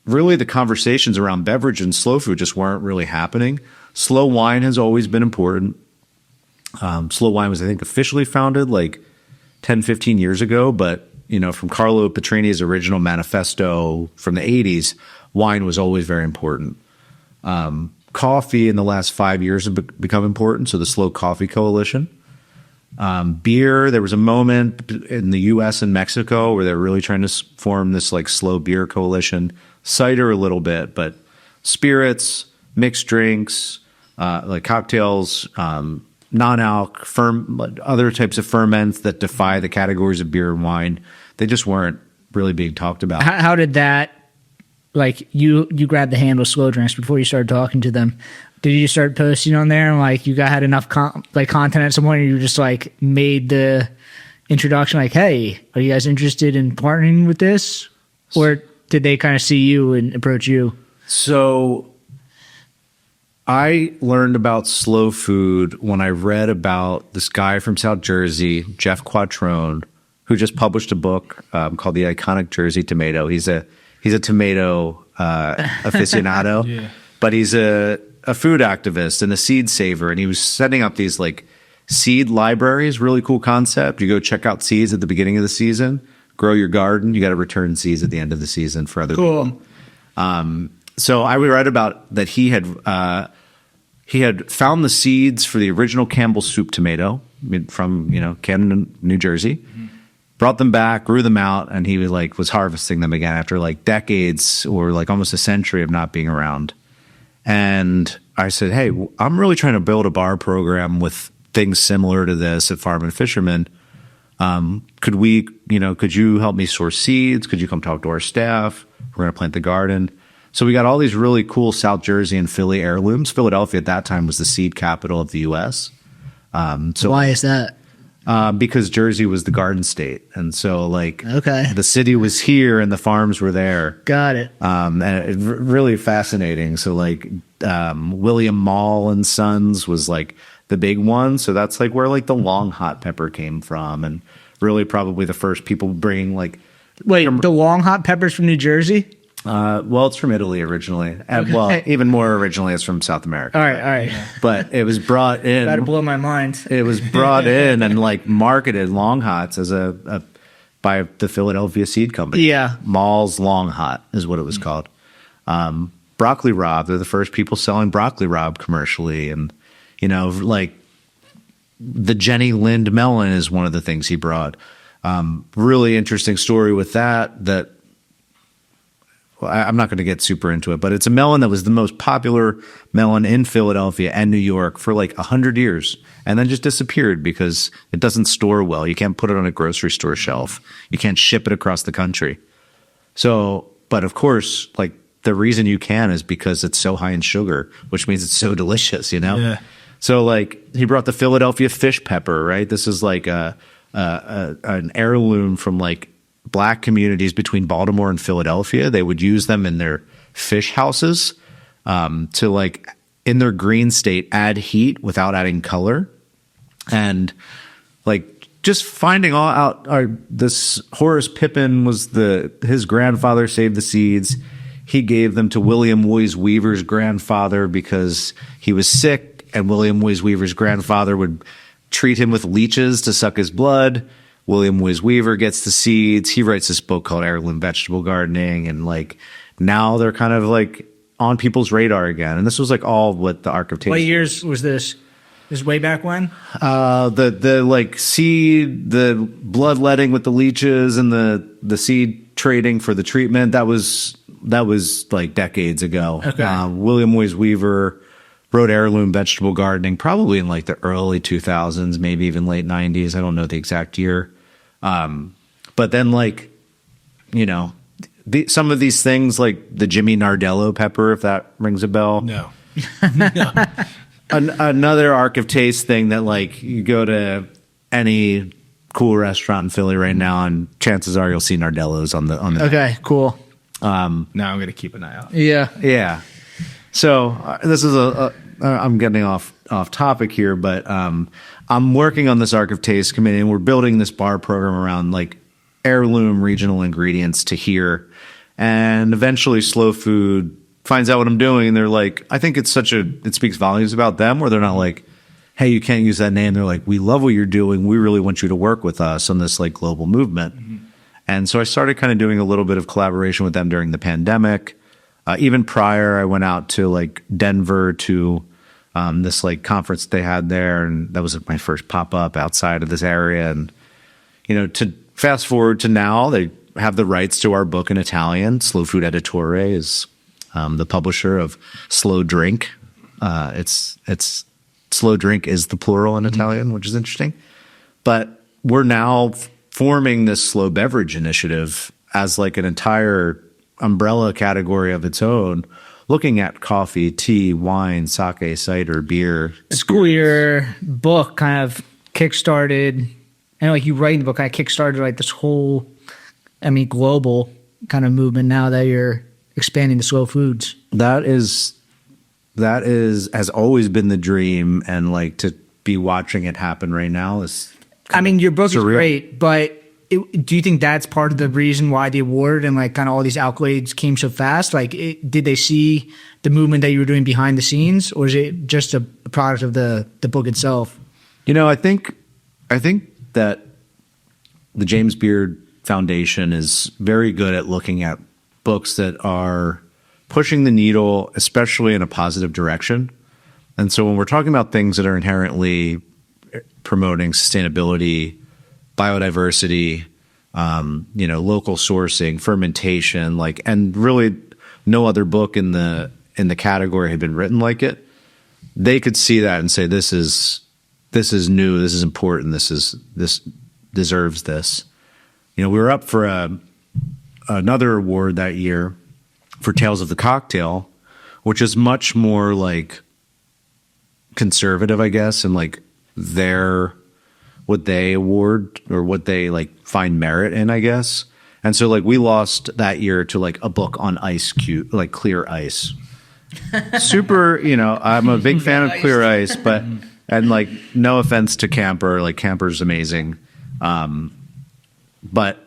really the conversations around beverage and slow food just weren't really happening. Slow wine has always been important. Slow wine was, I think, officially founded like 10, 15 years ago. But, from Carlo Petrini's original manifesto from the 80s, wine was always very important. Coffee in the last 5 years have become important. So the Slow Coffee Coalition. Beer, there was a moment in the U.S. and Mexico where they're really trying to form this like slow beer coalition. Cider a little bit, but spirits, mixed drinks, like cocktails, non-alc, other types of ferments that defy the categories of beer and wine, they just weren't really being talked about. How did that, like you grabbed the handle Slow Drinks before you started talking to them? Did you start posting on there and like you had enough content at some point, and you just like made the introduction like, hey, are you guys interested in partnering with this? Or did they kind of see you and approach you? So I learned about slow food when I read about this guy from South Jersey, Jeff Quattrone, who just published a book called The Iconic Jersey Tomato. He's a tomato aficionado, yeah. But he's a food activist and a seed saver, and he was setting up these like seed libraries. Really cool concept. You go check out seeds at the beginning of the season, grow your garden. You got to return seeds at the end of the season for other people. So I read about that he had found the seeds for the original Campbell soup tomato from Camden, New Jersey. Mm-hmm. Brought them back, grew them out, and he was harvesting them again after like decades or like almost a century of not being around. And I said, hey, I'm really trying to build a bar program with things similar to this at Farm Fisherman. Could you help me source seeds? Could you come talk to our staff? We're going to plant the garden. So we got all these really cool South Jersey and Philly heirlooms. Philadelphia at that time was the seed capital of the U.S. So why is that? Because Jersey was the garden state. And so okay. The city was here and the farms were there. Got it. And really fascinating. So William Mall and Sons was like the big ones. So that's like where like the long hot pepper came from, and really probably the first people bringing like. Wait, the long hot peppers from New Jersey? Well, it's from Italy originally. Well, even more originally, it's from South America. All right. But it was brought in. That'll blow my mind. It was brought in and like marketed long hots as a by the Philadelphia Seed Company. Yeah. Mall's Long Hot is what it was called. Broccoli Rob, they're the first people selling Broccoli Rob commercially. And, you know, like the Jenny Lind melon is one of the things he brought. Really interesting story with that well, I'm not going to get super into it, but it's a melon that was the most popular melon in Philadelphia and New York for like 100 years and then just disappeared because it doesn't store well. You can't put it on a grocery store shelf. You can't ship it across the country. So, but of course, like the reason you can is because it's so high in sugar, which means it's so delicious, you know? Yeah. So like he brought the Philadelphia fish pepper, right? This is like an heirloom from like Black communities between Baltimore and Philadelphia. They would use them in their fish houses to like in their green state add heat without adding color. And like just finding all out this Horace Pippin was his grandfather saved the seeds. He gave them to William Woys Weaver's grandfather because he was sick, and William Woys Weaver's grandfather would treat him with leeches to suck his blood. William Woys Weaver gets the seeds. He writes this book called Heirloom Vegetable Gardening, and like now they're kind of like on people's radar again. And this was like all what the Ark of Taste. What years was this? This way back when? The like seed, the bloodletting with the leeches, and the seed trading for the treatment. That was like decades ago. Okay. William Woys Weaver wrote Heirloom Vegetable Gardening probably in like the early 2000s, maybe even late 90s. I don't know the exact year. But then like, you know, some of these things like the Jimmy Nardello pepper, if that rings a bell. No. Another Ark of Taste thing that like you go to any cool restaurant in Philly right now and chances are you'll see Nardellos on the Okay, cool. Now I'm going to keep an eye out. Yeah. Yeah. So this is I'm getting off topic here, but I'm working on this Ark of Taste committee, and we're building this bar program around like heirloom regional ingredients to here. And eventually Slow Food finds out what I'm doing, and they're like, I think it speaks volumes about them, where they're not like, hey, you can't use that name. They're like, we love what you're doing. We really want you to work with us on this like global movement. Mm-hmm. And so I started kind of doing a little bit of collaboration with them during the pandemic. Even prior, I went out to like Denver to this like conference they had there, and that was my first pop-up outside of this area. And you know, to fast forward to now, they have the rights to our book in Italian. Slow Food Editore is the publisher of Slow Drink. It's Slow Drink is the plural in Italian, which is interesting. But we're now forming this slow beverage initiative as like an entire umbrella category of its own, looking at coffee, tea, wine, sake, cider, beer. School year book kind of kickstarted, and like you writing the book kind of kickstarted like this whole, global kind of movement now that you're expanding to slow foods. That is has always been the dream, and like to be watching it happen right now is your book surreal. Is great, but do you think that's part of the reason why the award and like kind of all these accolades came so fast? Like, did they see the movement that you were doing behind the scenes, or is it just a product of the book itself? You know, I think that the James Beard Foundation is very good at looking at books that are pushing the needle, especially in a positive direction. And so when we're talking about things that are inherently promoting sustainability, biodiversity, local sourcing, fermentation, and really no other book in the category had been written like it. They could see that and say, this is new, this is important, this deserves this. You know, we were up for another award that year for Tales of the Cocktail, which is much more like conservative, I guess, and like what they award or what they like find merit in, I guess. And so like we lost that year to like a book on ice cube, like Clear Ice. Super, I'm a big fan of Clear Ice, but And like, no offense to Camper, like Camper's amazing. But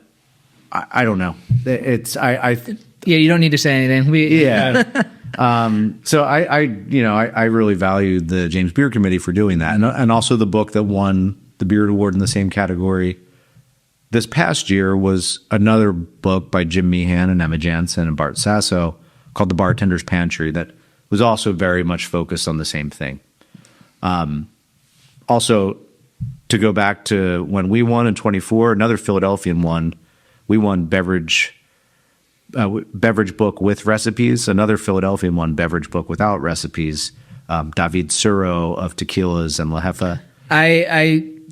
I don't know. It's, Yeah, you don't need to say anything. yeah. So I really valued the James Beard Committee for doing that. And also the book that won the Beard Award in the same category this past year was another book by Jim Meehan and Emma Jansen and Bart Sasso called The Bartender's Pantry that was also very much focused on the same thing. Also, to go back to when we won in 24, another Philadelphian won. We won Beverage book with recipes. Another Philadelphian won Beverage book without recipes. David Suro of Tequilas and La Jefa.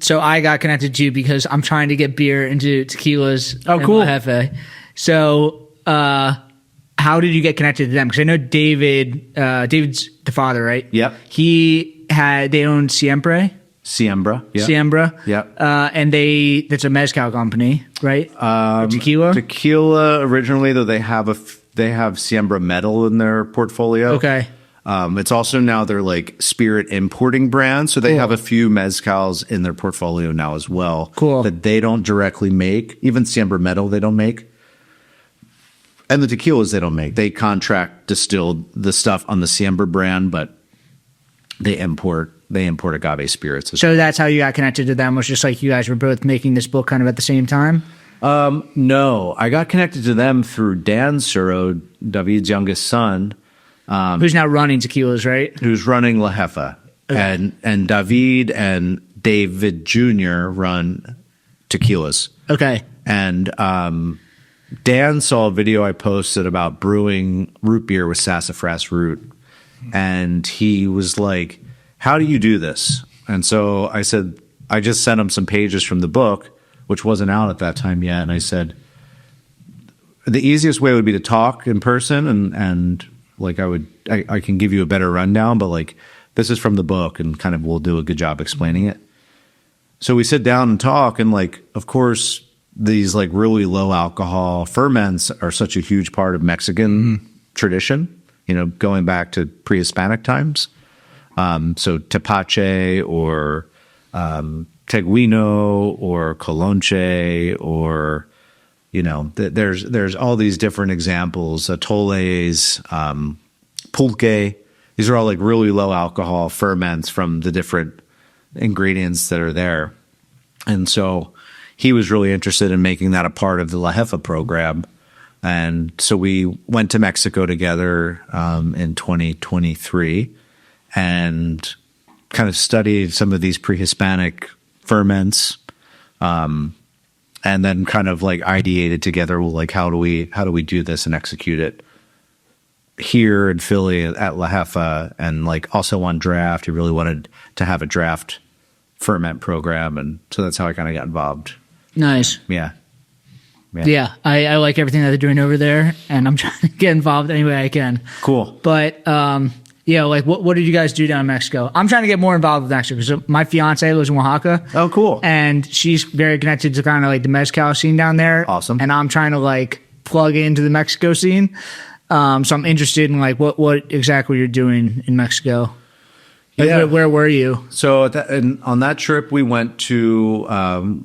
So I got connected to you because I'm trying to get beer into tequilas. Oh, cool. And La Jefa. So how did you get connected to them? Because I know David's the father, right? Yep. They owned Siembra. Yeah. Siembra. Yep. And that's a mezcal company, right? Tequila. Tequila originally, though they have Siembra Metal in their portfolio. Okay. It's also now their like spirit importing brand, so they have a few mezcals in their portfolio now as well. Cool. That they don't directly make. Even Siembra Metal they don't make, and the tequilas they don't make. They contract distill the stuff on the Siembra brand, but they import agave spirits. So that's how you got connected to them. Was just like you guys were both making this book kind of at the same time. No, I got connected to them through Dan Suro, David's youngest son. Who's now running tequilas, right? Who's running La Jefa. Okay. And David and David Jr. run tequilas. Okay. And Dan saw a video I posted about brewing root beer with sassafras root. And he was like, how do you do this? And so I said, I just sent him some pages from the book, which wasn't out at that time yet. And I said, the easiest way would be to talk in person and like I can give you a better rundown, but like this is from the book and kind of we'll do a good job explaining it. So we sit down and talk, and like, of course, these like really low alcohol ferments are such a huge part of Mexican tradition, going back to pre-Hispanic times. So tepache or teguino or colonche or there's all these different examples, atoles, pulque. These are all like really low alcohol ferments from the different ingredients that are there. And so he was really interested in making that a part of the La Jefa program. And so we went to Mexico together in 2023 and kind of studied some of these pre-Hispanic ferments. And then kind of like ideated together, well, like how do we do this and execute it here in Philly at La Jefa, and like also on draft. He really wanted to have a draft ferment program, and so that's how I kind of got involved. Nice. Yeah. I like everything that they're doing over there, and I'm trying to get involved any way I can. Cool. But like what did you guys do down in Mexico? I'm trying to get more involved with Mexico because my fiance lives in Oaxaca. Oh, cool. And she's very connected to kind of like the mezcal scene down there. Awesome. And I'm trying to like plug into the Mexico scene. So I'm interested in like what exactly you're doing in Mexico. Like, Yeah. where were you? So on that trip, we went to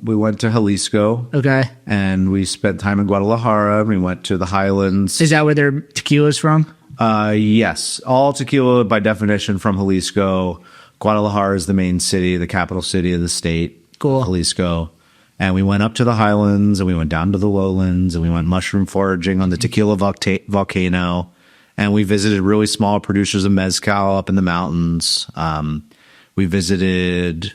Jalisco. Okay. And we spent time in Guadalajara. And we went to the Highlands. Is that where their tequila's from? Yes, all tequila by definition from Jalisco. Guadalajara is the main city, the capital city of the state. Cool. Jalisco. And we went up to the highlands and we went down to the lowlands and we went mushroom foraging on the Tequila volcano. And we visited really small producers of mezcal up in the mountains. We visited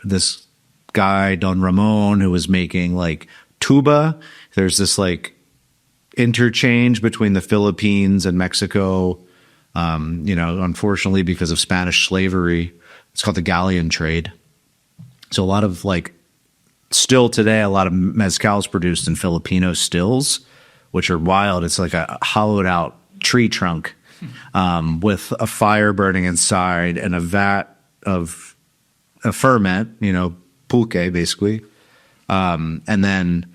this guy, Don Ramon, who was making like tuba. There's this like interchange between the Philippines and Mexico, unfortunately because of Spanish slavery. It's called the galleon trade. So a lot of like, still today, a lot of mezcal is produced in Filipino stills, which are wild. It's like a hollowed out tree trunk with a fire burning inside and a vat of a ferment, pulque basically, and then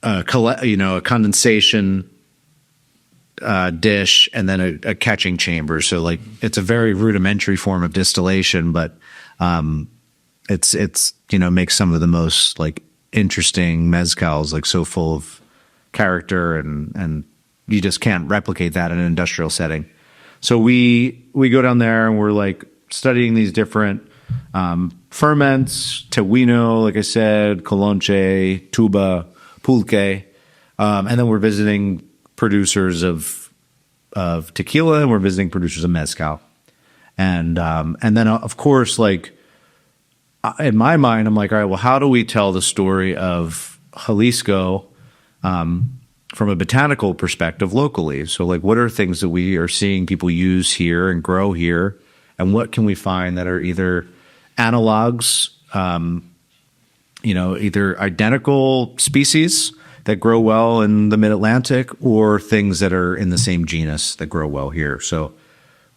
a condensation dish, and then a catching chamber. So like it's a very rudimentary form of distillation, but it's makes some of the most like interesting mezcals, like so full of character, and you just can't replicate that in an industrial setting. So we go down there and we're like studying these different ferments, tehuino, like I said, colonche, tuba, pulque, and then we're visiting producers of tequila, and we're visiting producers of mezcal, and then of course, like in my mind, I'm like, all right, well, how do we tell the story of Jalisco from a botanical perspective locally? So, like, what are things that we are seeing people use here and grow here, and what can we find that are either analogs, either identical species that grow well in the mid-Atlantic, or things that are in the same genus that grow well here. So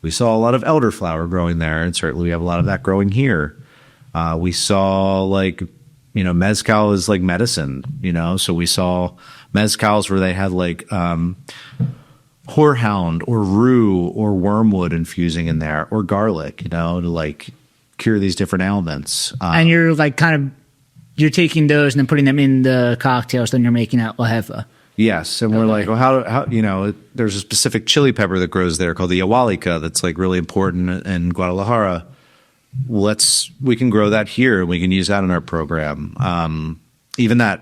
we saw a lot of elderflower growing there, and certainly we have a lot of that growing here. We saw mezcal is like medicine, so we saw mezcals where they had like horehound or rue or wormwood infusing in there, or garlic, to like cure these different ailments. And you're like you're taking those and then putting them in the cocktails, then you're making out La Jefa. Yes, and we're like, well, how there's a specific chili pepper that grows there called the Yawalica that's like really important in Guadalajara. We can grow that here, and we can use that in our program. Even that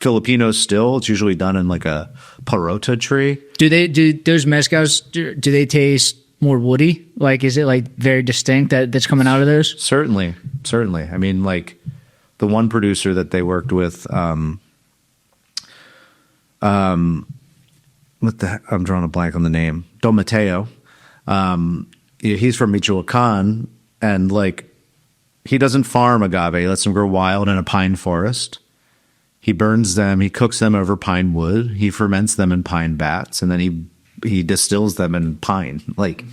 Filipino still, it's usually done in like a parota tree. Do those mezcals, do they taste more woody? Like, is it like very distinct that's coming out of those? Certainly. I mean, like the one producer that they worked with, I'm drawing a blank on the name, Don Mateo. He's from Michoacan, and like he doesn't farm agave. He lets them grow wild in a pine forest. He burns them. He cooks them over pine wood. He ferments them in pine vats, and then he distills them in pine. Like,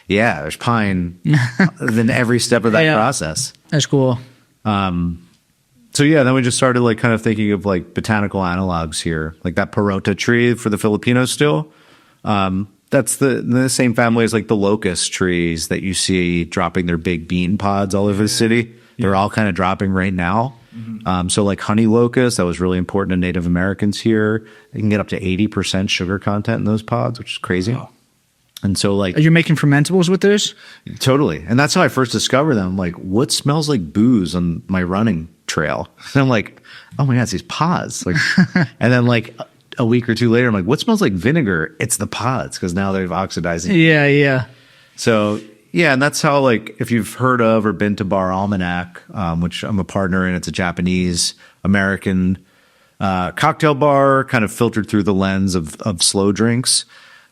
yeah, there's pine in every step of that process. That's cool. So yeah, then we just started like kind of thinking of like botanical analogs here, like that parota tree for the Filipinos still. That's the same family as like the locust trees that you see dropping their big bean pods all over the city. They're all kind of dropping right now. Mm-hmm. So like honey locust, that was really important to Native Americans here. They can get up to 80% sugar content in those pods, which is crazy. Wow. And so like, are you making fermentables with those? Totally. And that's how I first discovered them. Like, what smells like booze on my running trail? And I'm like, oh my God, it's these pods. Like, and then like a week or two later, I'm like, what smells like vinegar? It's the pods, because now they've oxidizing. Yeah. So yeah, and that's how, like, if you've heard of or been to Bar Almanac, which I'm a partner in, it's a Japanese American cocktail bar, kind of filtered through the lens of slow drinks.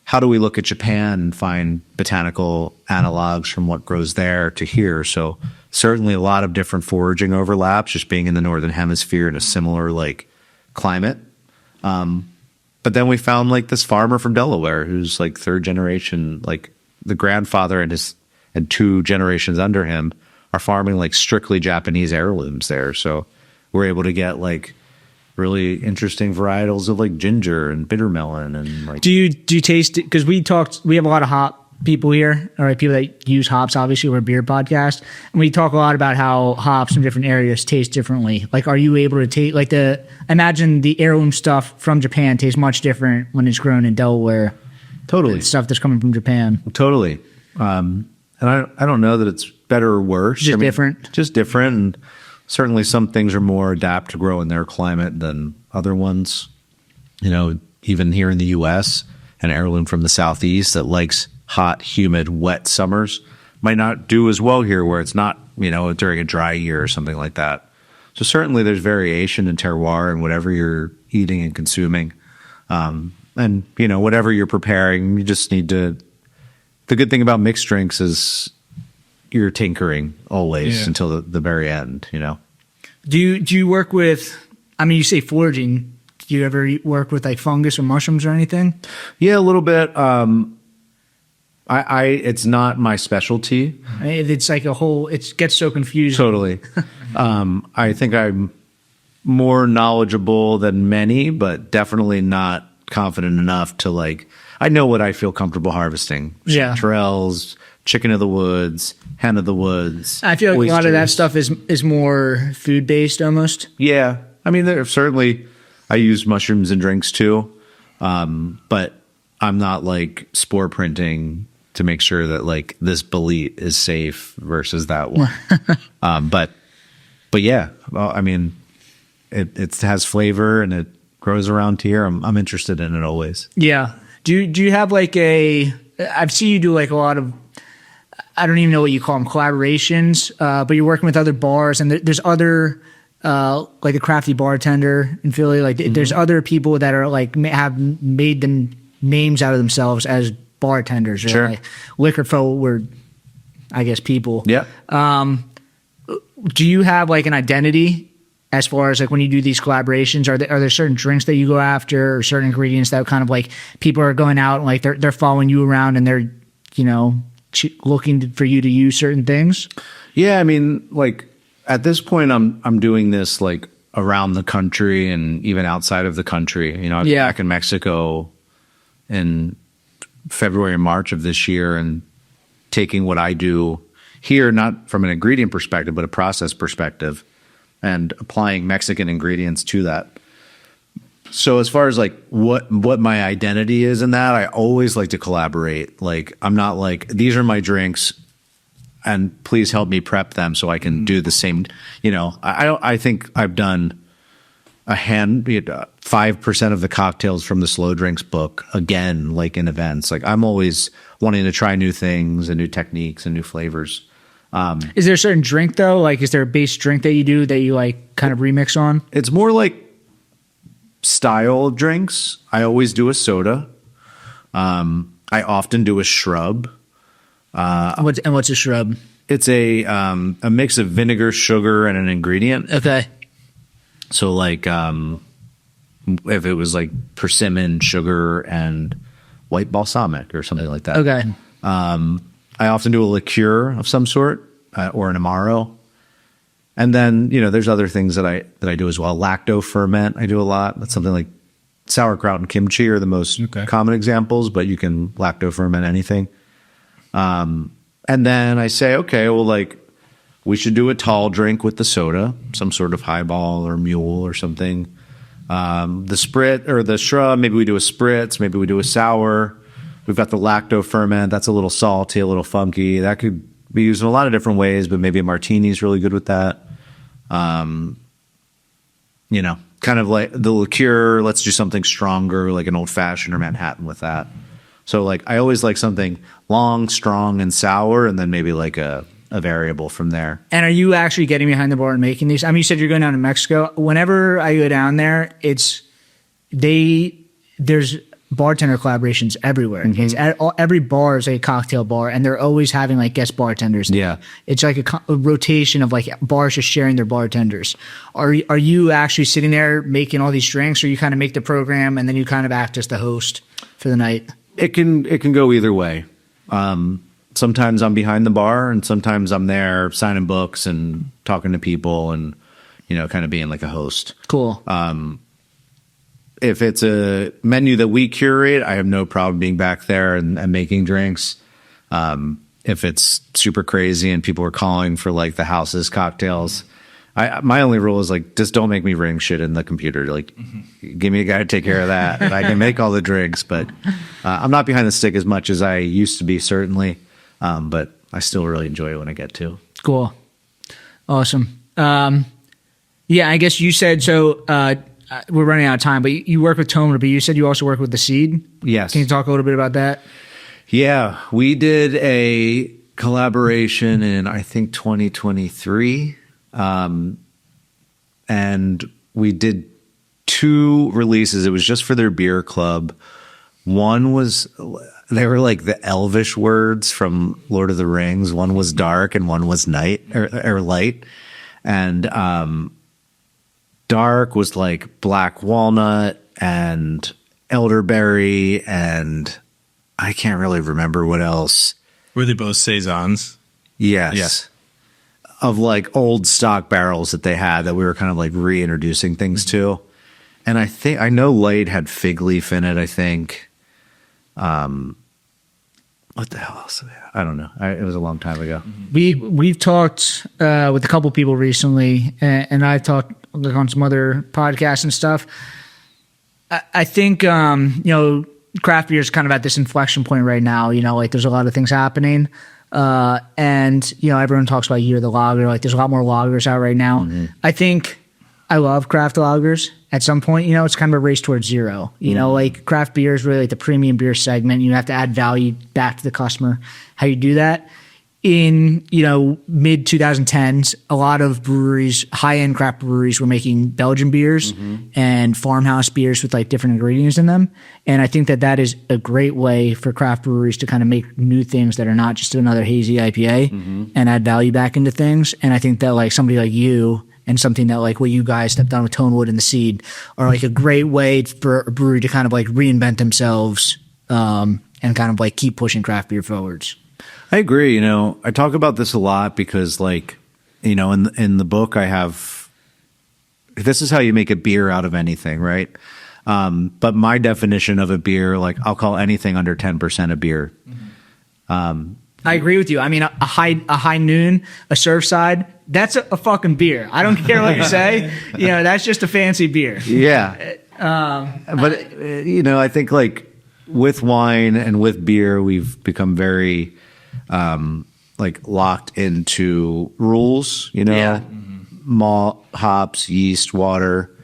How do we look at Japan and find botanical analogs from what grows there to here? So certainly a lot of different foraging overlaps, just being in the Northern Hemisphere in a similar like climate. But then we found like this farmer from Delaware who's like third generation, like the grandfather and two generations under him are farming like strictly Japanese heirlooms there. So we're able to get like really interesting varietals of like ginger and bitter melon and like. Do you taste it? Because we have a lot of hop people here, all right, people that use hops. Obviously, we're a beer podcast, and we talk a lot about how hops from different areas taste differently. Like, are you able to taste like imagine the heirloom stuff from Japan tastes much different when it's grown in Delaware. Totally, stuff that's coming from Japan. Totally, and I don't know that it's better or worse. Just different. Just different, and certainly some things are more adapt to grow in their climate than other ones. You know, even here in the U.S., an heirloom from the Southeast that likes hot, humid, wet summers might not do as well here where it's not, you know, during a dry year or something like that. So certainly there's variation in terroir and whatever you're eating and consuming. And, you know, whatever you're preparing, you just need to, the good thing about mixed drinks is you're tinkering always until the very end, you know. Do you work with, I mean, you say foraging, do you ever work with like fungus or mushrooms or anything? Yeah, a little bit. It's not my specialty. It's like it gets so confusing. Totally. I think I'm more knowledgeable than many, but definitely not confident enough to like, I know what I feel comfortable harvesting. Yeah. Chanterelles, chicken of the woods, hen of the woods. I feel like a lot of that oysters. stuff is more food based almost. Yeah. I mean, there certainly, I use mushrooms in drinks too. But I'm not like spore printing to make sure that like this bolete is safe versus that one. But yeah, well, I mean, it has flavor and it grows around here. I'm interested in it always. Yeah. Do you have like I've seen you do like a lot of, I don't even know what you call them, collaborations, but you're working with other bars and there's other, like a crafty bartender in Philly. Like there's other people that are like, have made them names out of themselves as bartenders or Sure. like liquor forward, I guess, people. Yeah. Do you have like an identity as far as like when you do these collaborations? Are there certain drinks that you go after or certain ingredients that kind of like people are going out and like they're following you around and they're, you know, looking for you to use certain things? Yeah. I mean, like at this point, I'm doing this like around the country and even outside of the country. You know, I was back in Mexico in February and March of this year and taking what I do here, not from an ingredient perspective, but a process perspective, and applying Mexican ingredients to that. So as far as like what my identity is in that, I always like to collaborate. Like I'm not like, these are my drinks and please help me prep them so I can do the same. You know, I think I've done 5% of the cocktails from the Slow Drinks book again, like in events. Like I'm always wanting to try new things and new techniques and new flavors. Is there a certain drink though? Like, is there a base drink that you do that you like kind of remix on? It's more like style of drinks. I always do a soda. I often do a shrub. What's a shrub? It's a mix of vinegar, sugar, and an ingredient. Okay. So like if it was like persimmon, sugar, and white balsamic or something like that. Okay. I often do a liqueur of some sort or an amaro. And then, you know, there's other things that I do as well. Lacto ferment, I do a lot. That's something like sauerkraut and kimchi are the most common examples, but you can lacto ferment anything. And then I say, okay, well, like we should do a tall drink with the soda, some sort of highball or mule or something. The sprit or the shrub, maybe we do a spritz, maybe we do a sour. We've got the lacto ferment. That's a little salty, a little funky. That could be used in a lot of different ways, but maybe a martini is really good with that. You know, kind of like the liqueur, let's do something stronger, like an old fashioned or Manhattan with that. So like, I always like something long, strong, and sour, and then maybe like a variable from there. And are you actually getting behind the bar and making these? I mean, you said you're going down to Mexico. Whenever I go down there, there's bartender collaborations everywhere. Mm-hmm. It's every bar is a cocktail bar, and they're always having like guest bartenders. Yeah. It's like a rotation of like bars just sharing their bartenders. Are you actually sitting there making all these drinks, or you kind of make the program and then you kind of act as the host for the night? It can go either way. Sometimes I'm behind the bar, and sometimes I'm there signing books and talking to people, and you know, kind of being like a host. Cool. If it's a menu that we curate, I have no problem being back there and making drinks. If it's super crazy and people are calling for like the house's cocktails, my only rule is like, just don't make me ring shit in the computer. Like, give me a guy to take care of that, and I can make all the drinks. But I'm not behind the stick as much as I used to be, certainly. But I still really enjoy it when I get to. Cool. Awesome. Yeah, I guess you said so. We're running out of time, but you work with Tonewood, but you said you also work with the seed. Yes. Can you talk a little bit about that? Yeah, we did a collaboration in, I think, 2023. And we did 2 releases. It was just for their beer club. One was, they were like the elvish words from Lord of the Rings. One was dark and one was night or light. And dark was like black walnut and elderberry, and I can't really remember what else. Were they both saisons? Yes. Yes. Of like old stock barrels that they had that we were kind of like reintroducing things to. And I know Light had fig leaf in it, I think. What the hell else? I don't know. It was a long time ago. We've talked with a couple people recently, and I've talked on some other podcasts and stuff. I think craft beer is kind of at this inflection point right now. Like there's a lot of things happening, and everyone talks about year of the lager. Like there's a lot more lagers out right now. I think I love craft lagers. At some point, it's kind of a race towards zero. Like craft beer is really like the premium beer segment. You have to add value back to the customer. How you do that? In, mid 2010s, a lot of breweries, high-end craft breweries were making Belgian beers and farmhouse beers with like different ingredients in them. And I think that is a great way for craft breweries to kind of make new things that are not just another hazy IPA and add value back into things. And I think that like somebody like you and something that like what you guys stepped on with Tonewood and the Seed are like a great way for a brewery to kind of like reinvent themselves and kind of like keep pushing craft beer forwards. I agree. I talk about this a lot because like, in the book I have, this is how you make a beer out of anything, right? But my definition of a beer, like I'll call anything under 10% a beer. I agree with you. I mean, a high noon, a Surfside, that's a fucking beer. I don't care what you say. That's just a fancy beer. Yeah. But, I think like with wine and with beer, we've become very like locked into rules, malt, hops, yeast, water,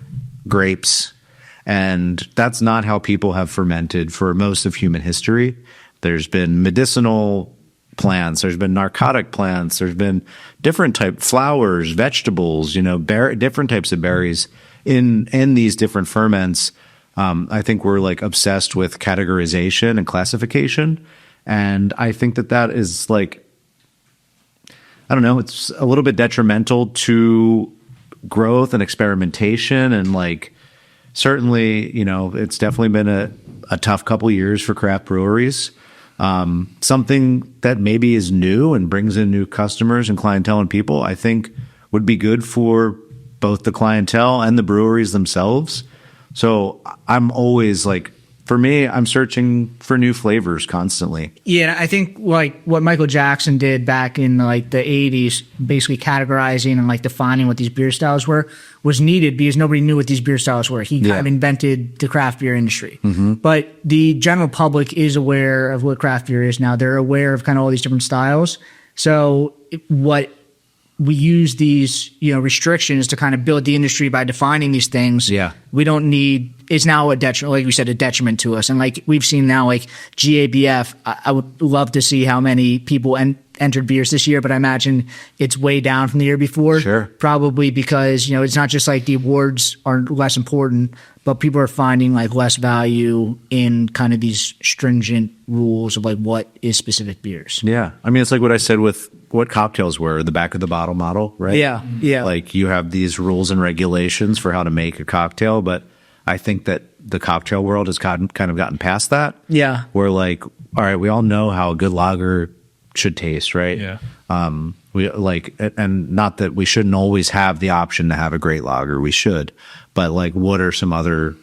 grapes. And that's not how people have fermented for most of human history. There's been medicinal plants, there's been narcotic plants, there's been different type flowers, vegetables, different types of berries in these different ferments. I think we're like obsessed with categorization and classification. And I think that is like, I don't know, it's a little bit detrimental to growth and experimentation. And like, certainly, it's definitely been a tough couple years for craft breweries. Something that maybe is new and brings in new customers and clientele and people, I think would be good for both the clientele and the breweries themselves. So I'm always like, for me, I'm searching for new flavors constantly. Yeah, I think like what Michael Jackson did back in like the 80s, basically categorizing and like defining what these beer styles were, was needed because nobody knew what these beer styles were. He kind of invented the craft beer industry. But the general public is aware of what craft beer is now. They're aware of kind of all these different styles. So what we use these, restrictions to kind of build the industry by defining these things. Yeah. We don't need, it's now a detriment, like we said, a detriment to us. And like we've seen now, like GABF, I would love to see how many people entered beers this year, but I imagine it's way down from the year before. Sure. Probably because, it's not just like the awards are less important, but people are finding like less value in kind of these stringent rules of like what is specific beers. Yeah. I mean, it's like what I said with what cocktails were, the back of the bottle model, right? Yeah. Yeah. Like you have these rules and regulations for how to make a cocktail, but I think that the cocktail world has kind of gotten past that. Yeah. We're like, all right, we all know how a good lager should taste, right? Yeah. We like, and not that we shouldn't always have the option to have a great lager. We should, but like, what are some other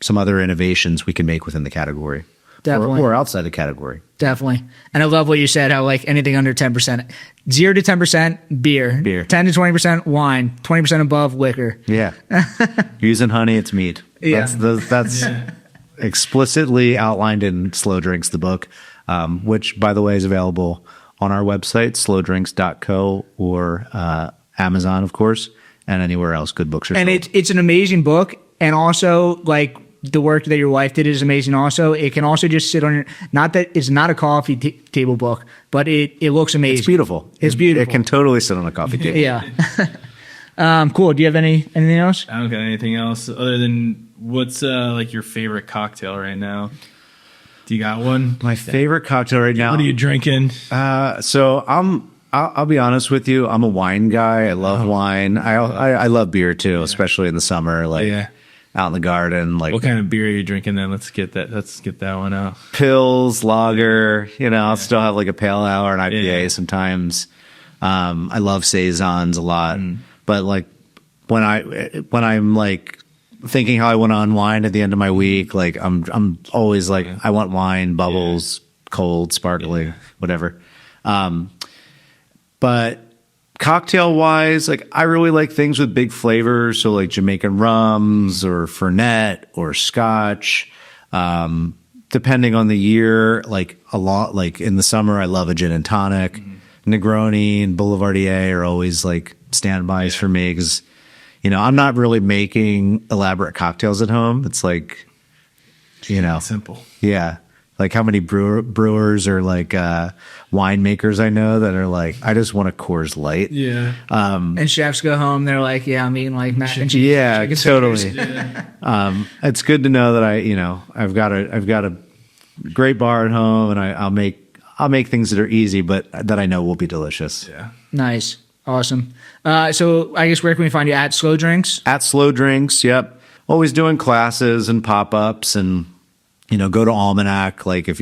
innovations we can make within the category? Definitely. Or outside the category. Definitely. And I love what you said, how like anything under 10%, 0 to 10% beer, 10 to 20% wine, 20% above liquor. Yeah. Using honey, it's meat. Yeah. That's explicitly outlined in Slow Drinks, the book, which by the way is available on our website, slowdrinks.co, or Amazon, of course, and anywhere else good books are sold. And it's an amazing book. And also like, the work that your wife did is amazing also. It can also just sit on your, not that it's not a coffee table book, but it looks amazing. It's beautiful. It's beautiful. It can totally sit on a coffee table. Yeah. Cool. Do you have anything else? I don't got anything else other than what's like your favorite cocktail right now? Do you got one? My favorite cocktail right now. What are you drinking? So I'll be honest with you. I'm a wine guy. I love wine. I love beer too, especially in the summer. Like, out in the garden. Like, what kind of beer are you drinking then? Let's get that one out. Pills, lager, I'll still have like a pale ale and IPA sometimes. I love saisons a lot. But like when I'm like thinking how I want to unwind at the end of my week. Like I'm always like, I want wine, bubbles, cold, sparkling, whatever. But cocktail wise, like I really like things with big flavors. So like Jamaican rums or Fernet or Scotch. Depending on the year, like a lot, like in the summer, I love a gin and tonic. Negroni and Boulevardier are always like standbys for me because, you know, I'm not really making elaborate cocktails at home. It's like, you know, Simple. yeah. Like how many brewers or like winemakers I know that are like, I just want a Coors Light. Yeah. And chefs go home, they're like, yeah, I'm eating like mac and cheese. Yeah, totally. Yeah. It's good to know that I've got a great bar at home, and I'll make things that are easy, but that I know will be delicious. Yeah. Nice. Awesome. So I guess where can we find you at Slow Drinks? At Slow Drinks, yep. Always doing classes and pop-ups, and you know, go to Almanac. Like if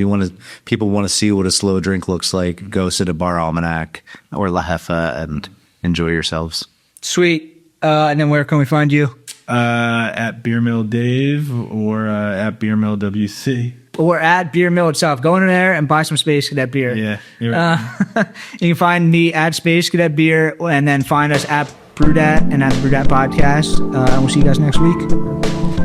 people want to see what a slow drink looks like, go sit at Bar Almanac or La Jefa and enjoy yourselves. Sweet. And then where can we find you? At Beermill Dave or at Beermill WC. Or at Beermill itself. Go in there and buy some Space Cadet beer. Yeah. You're right. You can find me at Space Cadet Beer, and then find us at Brewdat and at the Brewdat Podcast. And we'll see you guys next week.